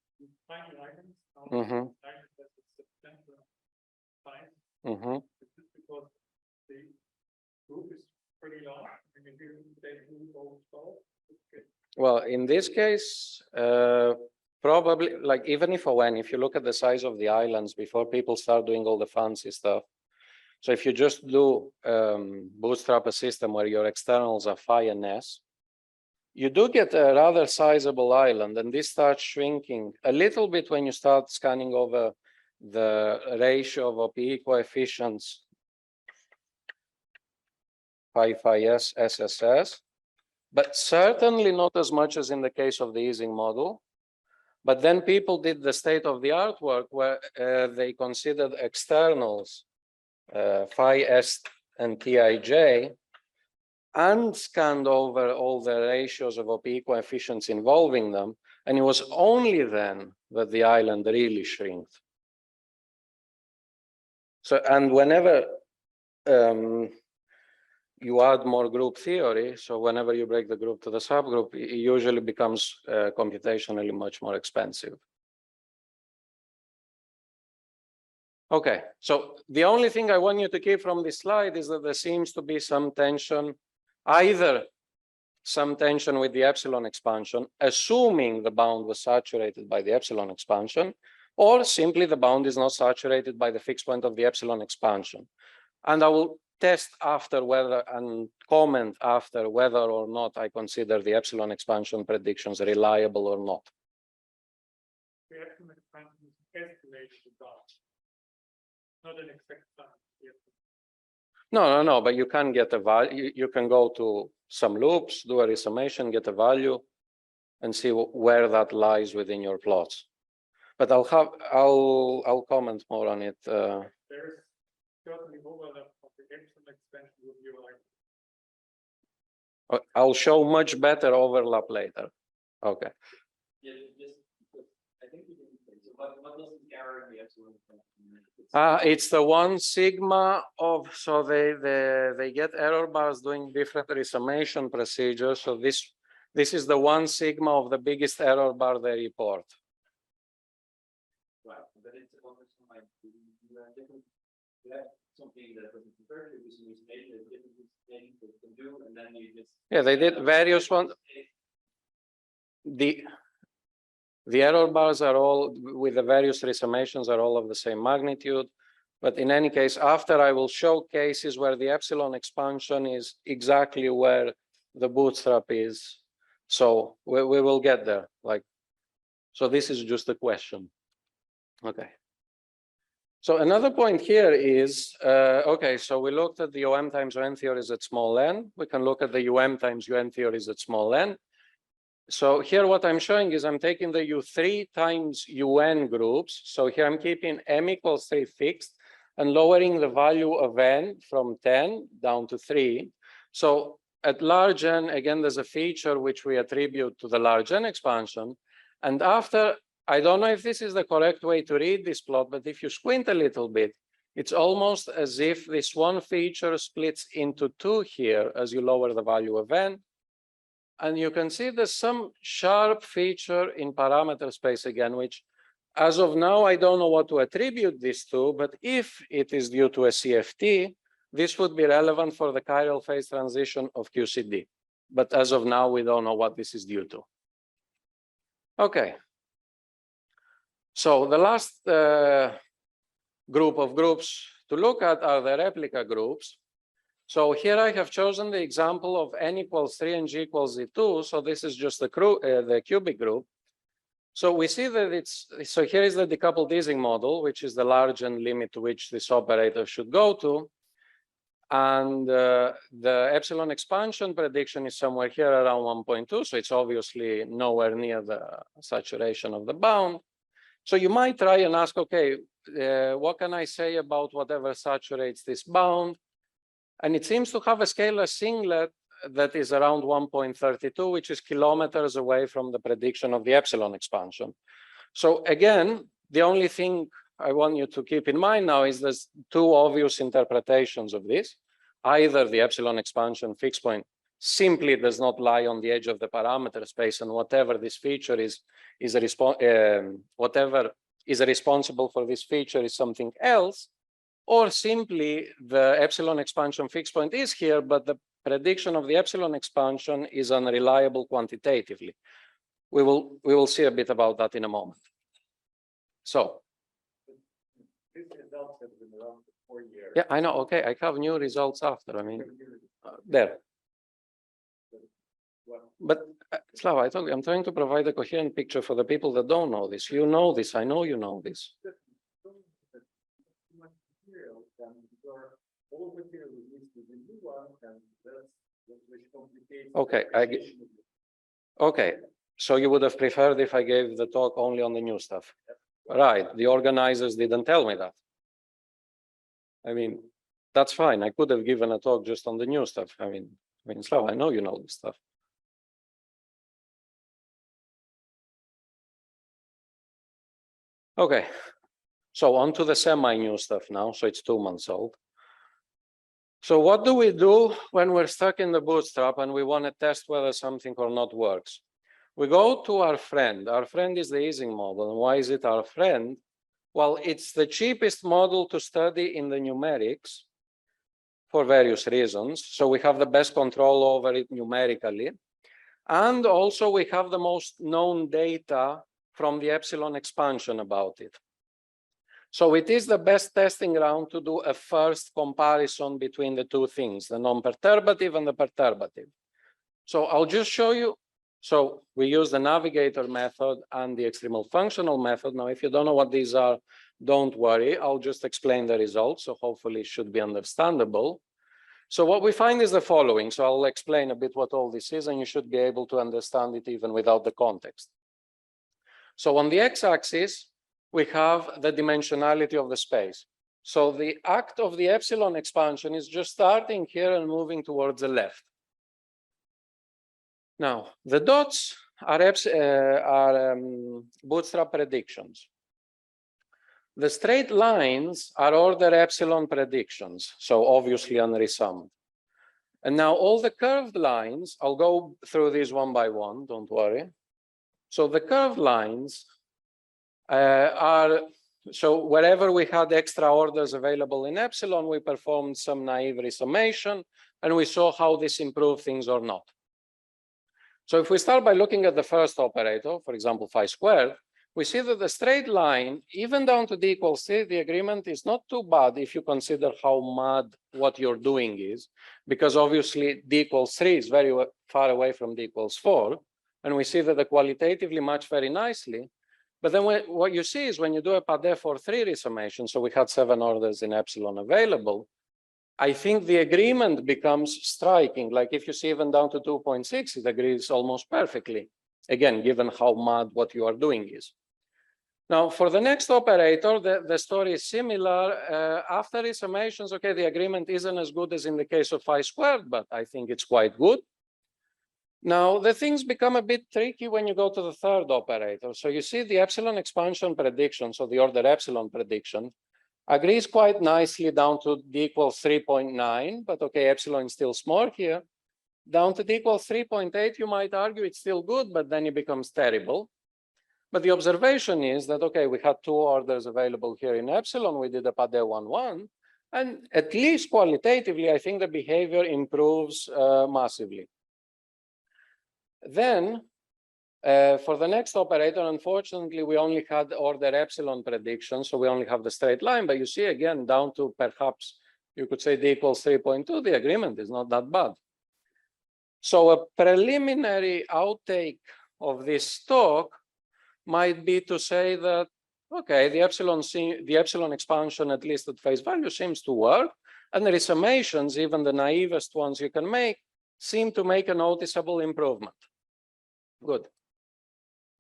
tiny items. It's just because the group is pretty large. And you can say group overall. Well, in this case, probably like even if you look at the size of the islands before people start doing all the fancy stuff. So if you just do bootstrap a system where your externals are phi and s, you do get a rather sizable island, and this starts shrinking a little bit when you start scanning over the ratio of OPE coefficients phi s SSS, but certainly not as much as in the case of the Ising model. But then people did the state-of-the-art work where they considered externals phi s and Tij, and scanned over all the ratios of OPE coefficients involving them, and it was only then that the island really shrinked. So, and whenever you add more group theory, so whenever you break the group to the subgroup, it usually becomes computationally much more expensive. Okay, so the only thing I want you to keep from this slide is that there seems to be some tension, either some tension with the epsilon expansion, assuming the bound was saturated by the epsilon expansion, or simply the bound is not saturated by the fixed point of the epsilon expansion. And I will test after whether and comment after whether or not I consider the epsilon expansion predictions reliable or not. The epsilon expansion is estimated down, not an expected time. No, but you can get a value. You can go to some loops, do a resummation, get a value, and see where that lies within your plots. But I'll comment more on it. There is certainly overlap of the epsilon expansion with your like. I'll show much better overlap later. Okay. Yeah, just I think we didn't say so. What does the error in the epsilon expansion? It's the 1 sigma of, so they get error bars doing different resummation procedures. So this is the 1 sigma of the biggest error bar they report. Right, but it's you have something that doesn't convert to this different things that can do, and then you just they did various ones. The error bars are all, with the various resummations, are all of the same magnitude. But in any case, after I will show cases where the epsilon expansion is exactly where the bootstrap is. So we will get there. So this is just a question. Okay. So another point here is, okay, so we looked at the OM times UN theories at small n. We can look at the UM times UN theories at small n. So here what I'm showing is I'm taking the U3 times UN groups. So here I'm keeping M equals 3 fixed and lowering the value of n from 10 down to 3. So at large n, again, there's a feature which we attribute to the large n expansion. And after, I don't know if this is the correct way to read this plot, but if you squint a little bit, it's almost as if this one feature splits into 2 here as you lower the value of n. And you can see there's some sharp feature in parameter space again, which as of now, I don't know what to attribute this to, but if it is due to a CFT, this would be relevant for the chiral phase transition of QCD. But as of now, we don't know what this is due to. Okay. So the last group of groups to look at are the replica groups. So here I have chosen the example of n equals 3 and g equals z2. So this is just the cubic group. So we see that so here is the decoupled Ising model, which is the large n limit to which this operator should go to. And the epsilon expansion prediction is somewhere here around 1.2. So it's obviously nowhere near the saturation of the bound. So you might try and ask, okay, what can I say about whatever saturates this bound? And it seems to have a scalar singlet that is around 1.32, which is kilometers away from the prediction of the epsilon expansion. So again, the only thing I want you to keep in mind now is there's two obvious interpretations of this. Either the epsilon expansion fixed point simply does not lie on the edge of the parameter space, and whatever this feature whatever is responsible for this feature is something else, or simply the epsilon expansion fixed point is here, but the prediction of the epsilon expansion is unreliable quantitatively. We will see a bit about that in a moment. So These results have been around for 4 years. yeah, I know. Okay, I have new results after. I mean, there. But Slava, I'm trying to provide a coherent picture for the people that don't know this. You know this. I know you know this. Okay, okay. So you would have preferred if I gave the talk only on the new stuff, right? The organizers didn't tell me that. I mean, that's fine. I could have given a talk just on the new stuff. I mean, Slava, I know you know this stuff. Okay, so on to the semi-new stuff now. So it's 2 months old. So what do we do when we're stuck in the bootstrap and we want to test whether something or not works? We go to our friend. Our friend is the Ising model. And why is it our friend? Well, it's the cheapest model to study in the numerics for various reasons. So we have the best control over it numerically. And also we have the most known data from the epsilon expansion about it. So it is the best testing ground to do a first comparison between the two things, the non-perturbative and the perturbative. So I'll just show you. So we use the navigator method and the extremal functional method. Now, if you don't know what these are, don't worry. I'll just explain the results. So hopefully it should be understandable. So what we find is the following. So I'll explain a bit what all this is, and you should be able to understand it even without the context. So on the x-axis, we have the dimensionality of the space. So the act of the epsilon expansion is just starting here and moving towards the left. Now, the dots are bootstrap predictions. The straight lines are order epsilon predictions, so obviously unresummed. And now all the curved lines, I'll go through these one by one, don't worry. So the curved lines so wherever we had extra orders available in epsilon, we performed some naive resummation, and we saw how this improved things or not. So if we start by looking at the first operator, for example, phi squared, we see that the straight line, even down to d equals 3, the agreement is not too bad if you consider how mad what you're doing is, because obviously d equals 3 is very far away from d equals 4, and we see that the qualitatively match very nicely. But then what you see is when you do a PADE for 3 resummation, so we had 7 orders in epsilon available, I think the agreement becomes striking. Like if you see even down to 2.6, it agrees almost perfectly. Again, given how mad what you are doing is. Now, for the next operator, the story is similar. After resummations, okay, the agreement isn't as good as in the case of phi squared, but I think it's quite good. Now, the things become a bit tricky when you go to the third operator. So you see the epsilon expansion prediction, so the order epsilon prediction, agrees quite nicely down to d equals 3.9, but okay, epsilon is still small here. Down to d equals 3.8, you might argue it's still good, but then it becomes terrible. But the observation is that, okay, we had 2 orders available here in epsilon, we did a PADE 1-1, and at least qualitatively, I think the behavior improves massively. Then For the next operator, unfortunately, we only had order epsilon prediction, so we only have the straight line. But you see, again, down to perhaps you could say d equals 3.2, the agreement is not that bad. So a preliminary outtake of this talk might be to say that, okay, the epsilon expansion, at least at face value, seems to work. And the summations, even the naivest ones you can make, seem to make a noticeable improvement. Good.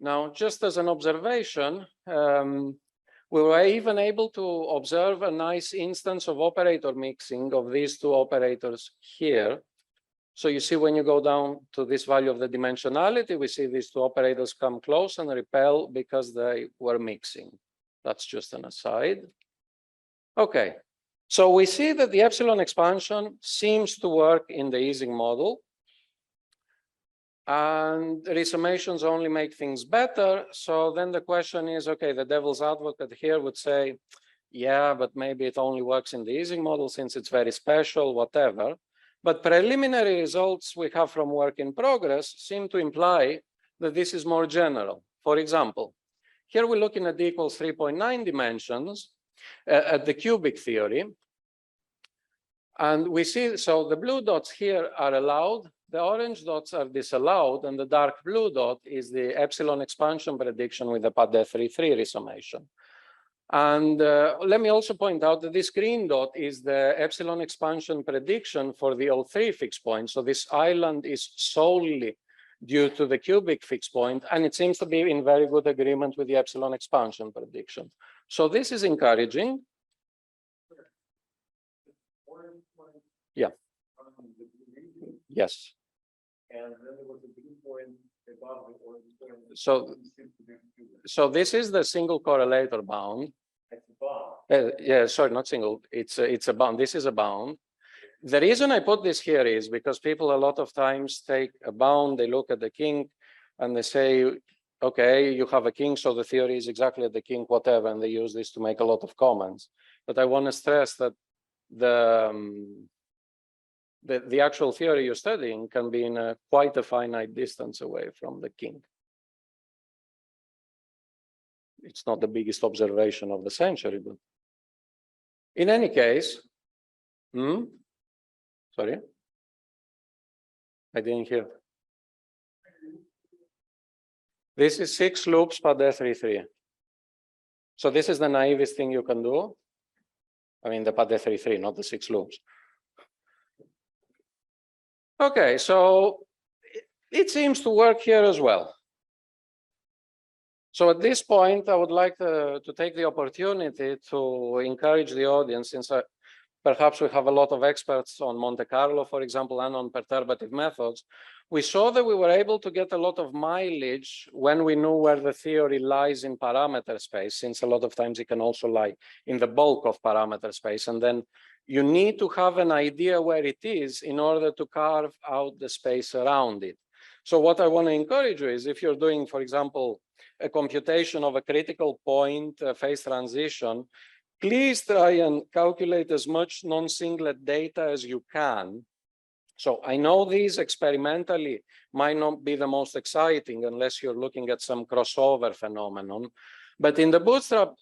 Now, just as an observation, we were even able to observe a nice instance of operator mixing of these two operators here. So you see, when you go down to this value of the dimensionality, we see these two operators come close and repel because they were mixing. That's just an aside. Okay, so we see that the epsilon expansion seems to work in the Ising model. And resummations only make things better. So then the question is, okay, the devil's advocate here would say, yeah, but maybe it only works in the Ising model since it's very special, whatever. But preliminary results we have from work in progress seem to imply that this is more general. For example, here we're looking at d equals 3.9 dimensions at the cubic theory. And we see, so the blue dots here are allowed, the orange dots are disallowed, and the dark blue dot is the epsilon expansion prediction with the PADE3 resummation. And let me also point out that this green dot is the epsilon expansion prediction for the O3 fixed point. So this island is solely due to the cubic fixed point, and it seems to be in very good agreement with the epsilon expansion prediction. So this is encouraging. Yeah. Yes. And then there was a blue point above the orange point. So this is the single correlator bound. It's a bound. Yeah, sorry, not single. It's a bound. This is a bound. The reason I put this here is because people a lot of times take a bound, they look at the kink, and they say, okay, you have a kink, so the theory is exactly at the kink, whatever, and they use this to make a lot of comments. But I want to stress that the actual theory you're studying can be in quite a finite distance away from the kink. It's not the biggest observation of the century, but in any case, sorry, I didn't hear. This is 6 loops per PADE3. So this is the naivest thing you can do. I mean, the PADE3, not the 6 loops. Okay, so it seems to work here as well. So at this point, I would like to take the opportunity to encourage the audience, since perhaps we have a lot of experts on Monte Carlo, for example, and on perturbative methods. We saw that we were able to get a lot of mileage when we knew where the theory lies in parameter space, since a lot of times it can also lie in the bulk of parameter space. And then you need to have an idea where it is in order to carve out the space around it. So what I want to encourage you is, if you're doing, for example, a computation of a critical point phase transition, please try and calculate as much non-singlet data as you can. So I know these experimentally might not be the most exciting unless you're looking at some crossover phenomenon. But in the Bootstrap,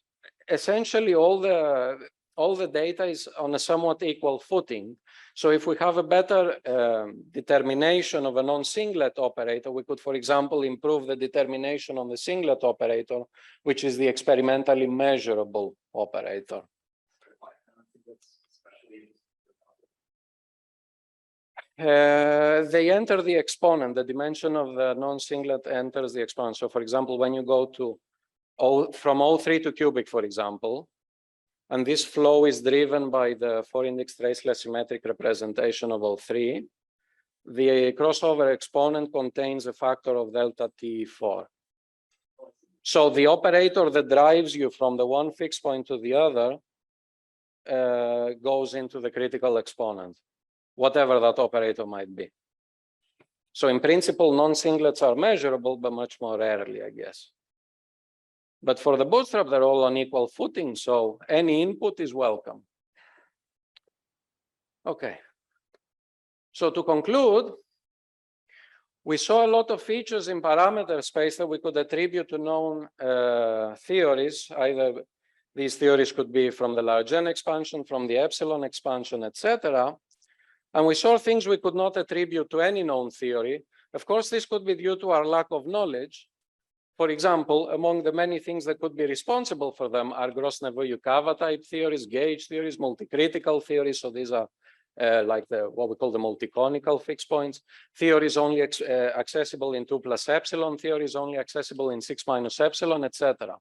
essentially all the data is on a somewhat equal footing. So if we have a better determination of a non-singlet operator, we could, for example, improve the determination on the singlet operator, which is the experimentally measurable operator. They enter the exponent. The dimension of the non-singlet enters the exponent. So for example, when you go to from O3 to cubic, for example, and this flow is driven by the 4-index traceless symmetric representation of O3, the crossover exponent contains a factor of delta T4. So the operator that drives you from the one fixed point to the other goes into the critical exponent, whatever that operator might be. So in principle, non-singlets are measurable, but much more rarely, I guess. But for the Bootstrap, they're all on equal footing, so any input is welcome. Okay. So to conclude, We saw a lot of features in parameter space that we could attribute to known theories. Either these theories could be from the large N expansion, from the epsilon expansion, etc. And we saw things we could not attribute to any known theory. Of course, this could be due to our lack of knowledge. For example, among the many things that could be responsible for them are Gross-Neveu-Yukawa type theories, gauge theories, multi-critical theories. So these are like what we call the multi-conical fixed points. Theories only accessible in 2 plus epsilon, theories only accessible in 6 minus epsilon, etc.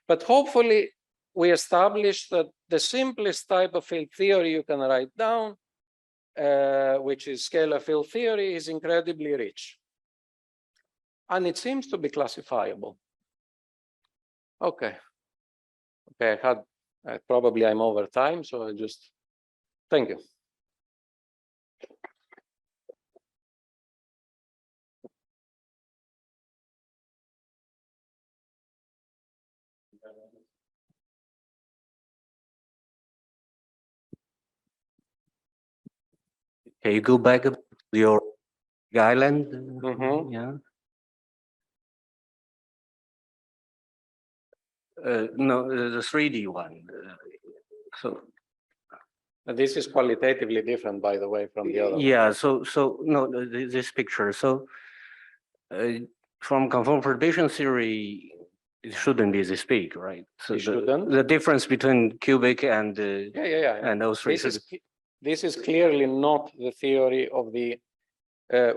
But hopefully, we established that the simplest type of field theory you can write down, which is scalar field theory, is incredibly rich. And it seems to be classifiable. Okay. Okay, probably I'm over time, so I just, thank you. Can you go back to your island? Mhm. Yeah. No, the 3D one. So This is qualitatively different, by the way, from the other one. yeah, so no, this picture. So from conformal perturbation theory, it shouldn't be this big, right? So It shouldn't? the difference between cubic and Yeah. and O3 This is clearly not the theory of the,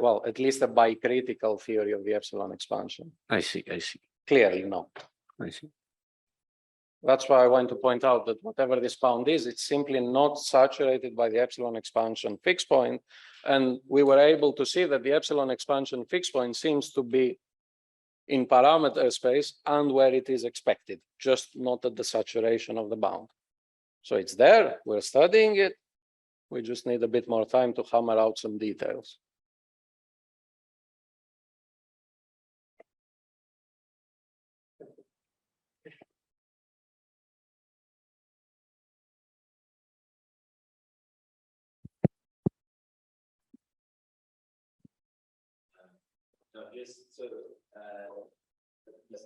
well, at least a bicritical theory of the epsilon expansion. I see. Clearly not. I see. That's why I want to point out that whatever this bound is, it's simply not saturated by the epsilon expansion fixed point. And we were able to see that the epsilon expansion fixed point seems to be in parameter space and where it is expected, just not at the saturation of the bound. So it's there, we're studying it. We just need a bit more time to hammer out some details.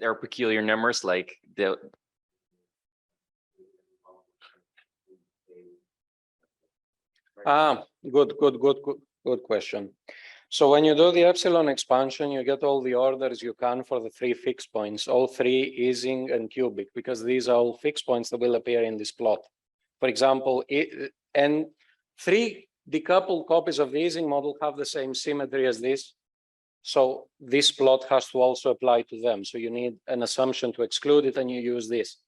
There are peculiar numbers like the. Good question. So when you do the epsilon expansion, you get all the orders you can for the 3 fixed points, O3, Ising, and cubic, because these are all fixed points that will appear in this plot. For example, and 3 decoupled copies of the Ising model have the same symmetry as this. So this plot has to also apply to them. So you need an assumption to exclude it, and you use this.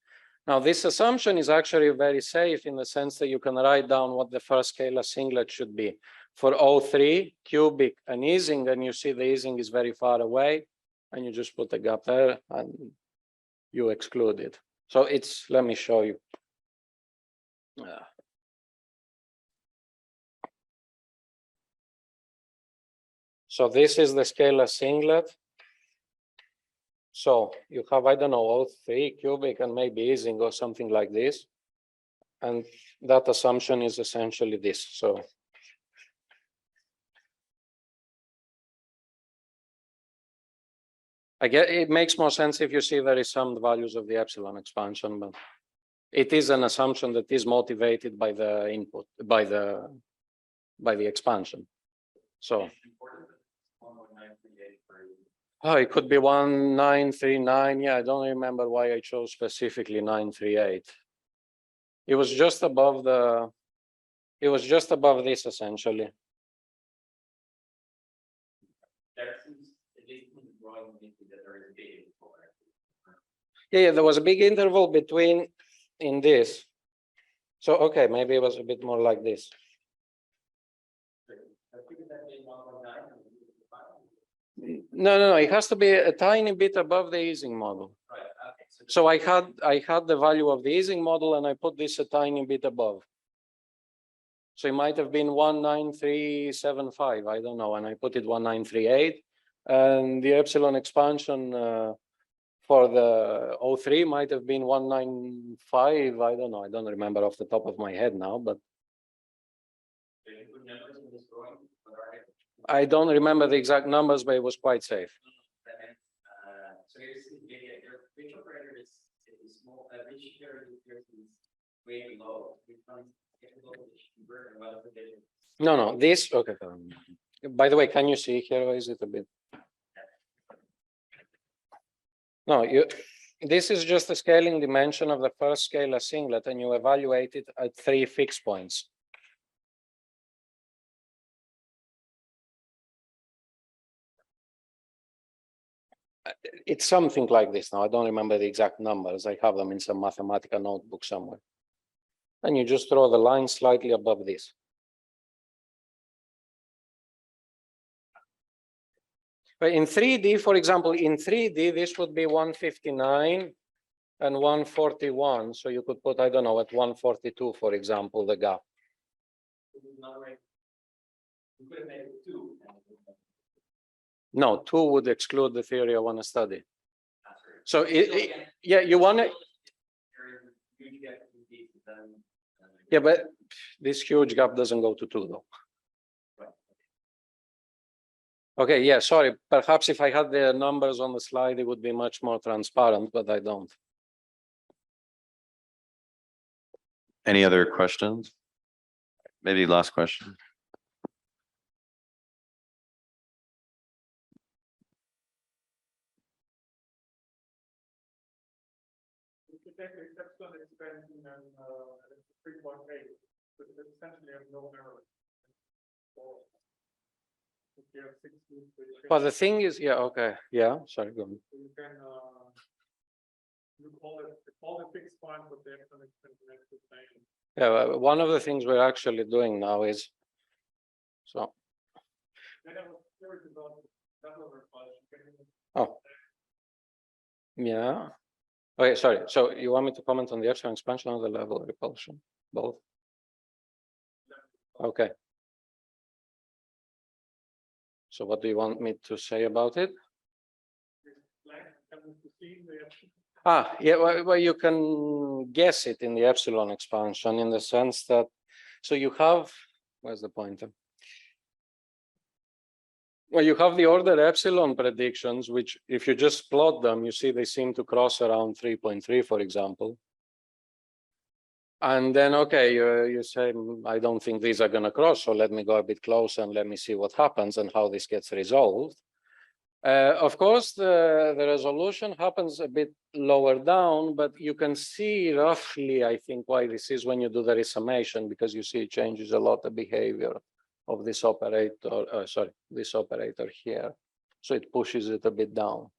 Now, this assumption is actually very safe in the sense that you can write down what the first scalar singlet should be. For O3, cubic, and Ising, and you see the Ising is very far away, and you just put a gap there, and you exclude it. So it's, let me show you. So this is the scalar singlet. So you have, I don't know, O3, cubic, and maybe Ising or something like this. And that assumption is essentially this. So I guess it makes more sense if you see there is some values of the epsilon expansion, but it is an assumption that is motivated by the input, by the expansion. So it could be 1939. Yeah, I don't remember why I chose specifically 938. It was just above the, it was just above this essentially. Yeah, there was a big interval between in this. So, okay, maybe it was a bit more like this. No, it has to be a tiny bit above the Ising model. So I had the value of the Ising model, and I put this a tiny bit above. So it might have been 19375, I don't know, and I put it 1938. And the epsilon expansion for the O3 might have been 195, I don't know, I don't remember off the top of my head now, but I don't remember the exact numbers, but it was quite safe. So here's your which operator is small, which here is way below, which one's convert and what is the difference? No, this, okay. By the way, can you see here, or is it a bit? No, this is just the scaling dimension of the first scalar singlet, and you evaluate it at 3 fixed points. It's something like this now. I don't remember the exact numbers. I have them in some mathematical notebook somewhere. And you just draw the line slightly above this. But in 3D, for example, in 3D, this would be 159 and 141. So you could put, I don't know, at 142, for example, the gap. We could have made it 2. No, 2 would exclude the theory I want to study. So yeah, you want to. Yeah, but this huge gap doesn't go to 2 though. Okay, yeah, sorry. Perhaps if I had the numbers on the slide, it would be much more transparent, but I don't. Any other questions? Maybe last question. If you take the exceptional expansion and 3.8, but it essentially have no error. If you have 6 loops, But the thing is, yeah, okay, yeah, sorry, go on. you can you call it fixed point, but the exceptional expansion is the same. Yeah, well, one of the things we're actually doing now is, so, Then I was curious about level repulsion. oh, yeah. Okay, sorry. So you want me to comment on the epsilon expansion or the level repulsion? Both? Okay. So what do you want me to say about it? Ah, yeah, well, you can guess it in the epsilon expansion in the sense that, so you have, where's the pointer? Well, you have the order epsilon predictions, which if you just plot them, you see they seem to cross around 3.3, for example. And then, okay, you say, I don't think these are going to cross, so let me go a bit closer and let me see what happens and how this gets resolved. Of course, the resolution happens a bit lower down, but you can see roughly, I think, why this is when you do the resummation, because you see it changes a lot the behavior of this operator, this operator here. So it pushes it a bit down.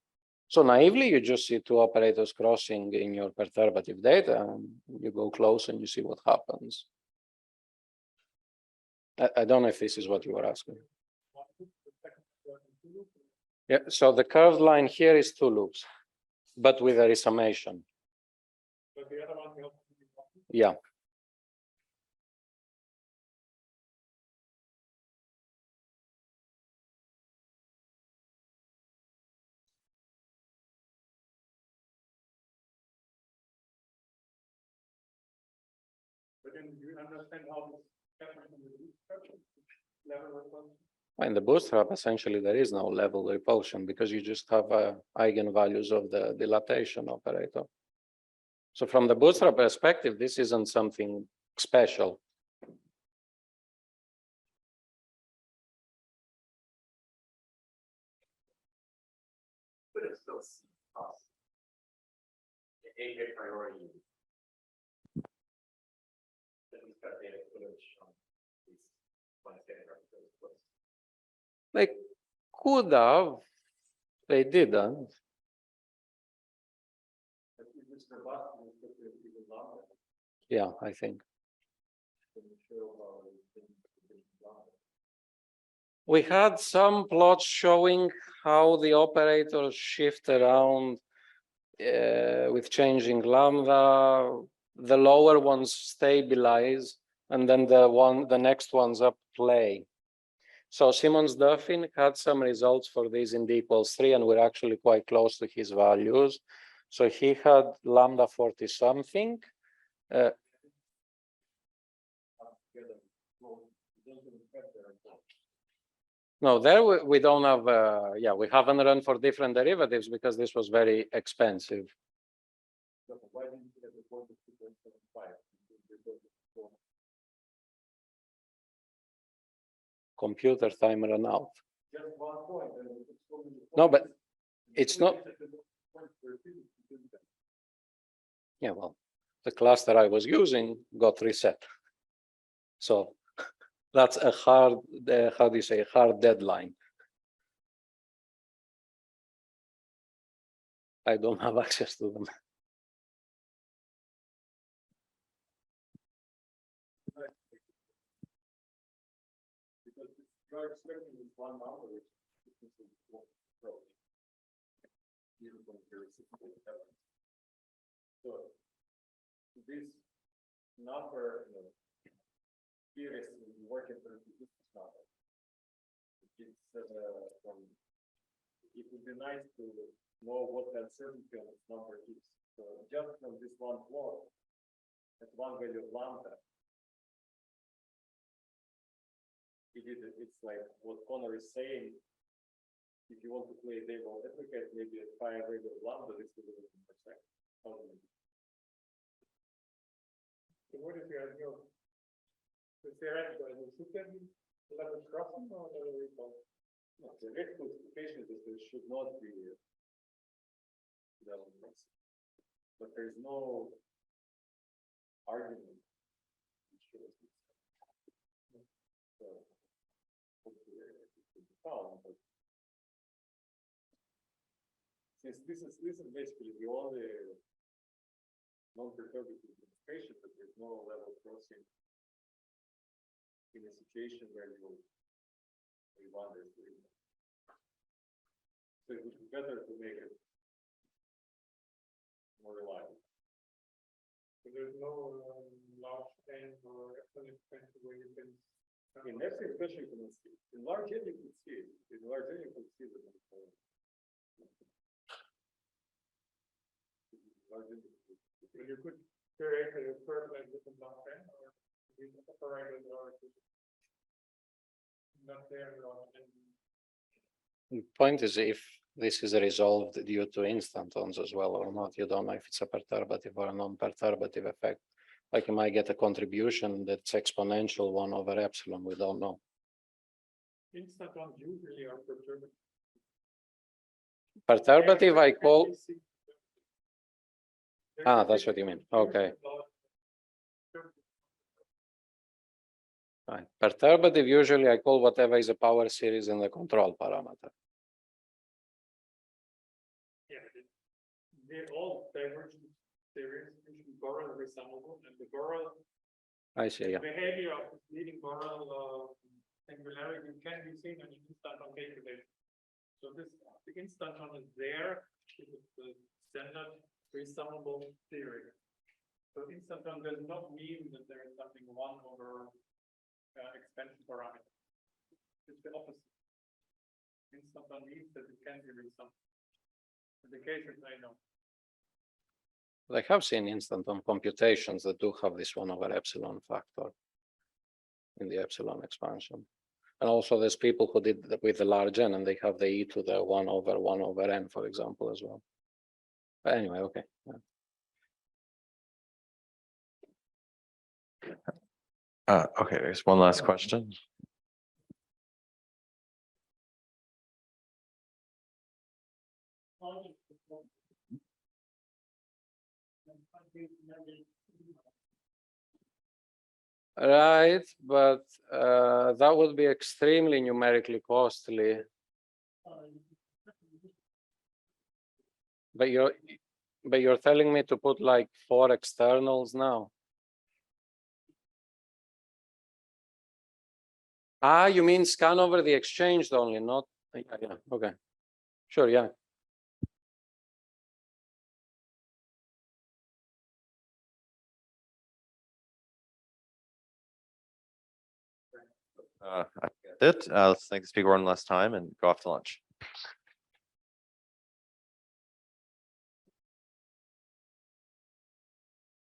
So naively, you just see 2 operators crossing in your perturbative data, and you go close and you see what happens. I don't know if this is what you were asking. Yeah, so the curved line here is 2 loops, but with a resummation. Yeah. But then you understand how this happens in the bootstrap level repulsion? In the bootstrap, essentially, there is no level repulsion because you just have eigenvalues of the dilatation operator. So from the bootstrap perspective, this isn't something special. But it's still cost. A priority. They could have, they didn't. Yeah, I think. We had some plots showing how the operators shift around with changing lambda. The lower ones stabilize, and then the next ones up play. So Simons-Duffin had some results for these in d = 3, and we're actually quite close to his values. So he had lambda 40 something. No, there we don't have, yeah, we haven't run for different derivatives because this was very expensive. So why didn't you get the point of 2.75? Computer time ran out. Just 1 point. And it's only the No, point but it's not, point for physics to do that. yeah, well, the cluster I was using got reset. So that's a hard, how do you say, hard deadline. I don't have access to them. Because you are expecting this 1 number, which is probably even from your system. So this number, here is working for this number. It's from, it would be nice to know what the uncertainty of this number is. So just from this one plot, at one value of lambda, it's like what Connor is saying. If you want to play table replicate, maybe at 5 value of lambda, this will be 1%. So what is your ideal? The theoretical, should there be level crossing or level recall? No, theoretical implication is that there should not be level crossing. But there is no argument. So hopefully it will be found, but since this is basically the only non-perturbative demonstration that there's no level crossing in a situation where you wonder. So it would be better to make it more reliable. So there's no large n or exponent where you can. In every expression you can see. In large n you can see it. In large n you can see the When you could create a curve like this in large n, or these operators are not there in large n. The point is if this is resolved due to instantons as well or not, you don't know if it's a perturbative or a non-perturbative effect. Like you might get a contribution that's exponential 1 over epsilon, we don't know. Instantons usually are perturbative. Perturbative I call, that's what you mean, okay. Fine. Perturbative usually I call whatever is a power series in the control parameter. Yeah, they're all divergent series, usually Borel resummable, and the Borel I see, yeah. behavior of this leading Borel singularity can be seen in an instanton calculation. So this the instanton is there, it is the standard resummable theory. So instanton does not mean that there is something 1 over expansion parameter. It's the opposite. Instanton means that it can be resummed. In the cases I know. I have seen instanton computations that do have this 1 over epsilon factor in the epsilon expansion. And also there's people who did that with the large n and they have the e to the 1 over n, for example, as well. But anyway, okay. Yeah. Okay, there's one last question. Right, but that would be extremely numerically costly. But you're telling me to put like 4 externals now. You mean scan over the exchange only, not yeah, okay. Sure, yeah. That's it. Let's thank the speaker one last time and go off to lunch.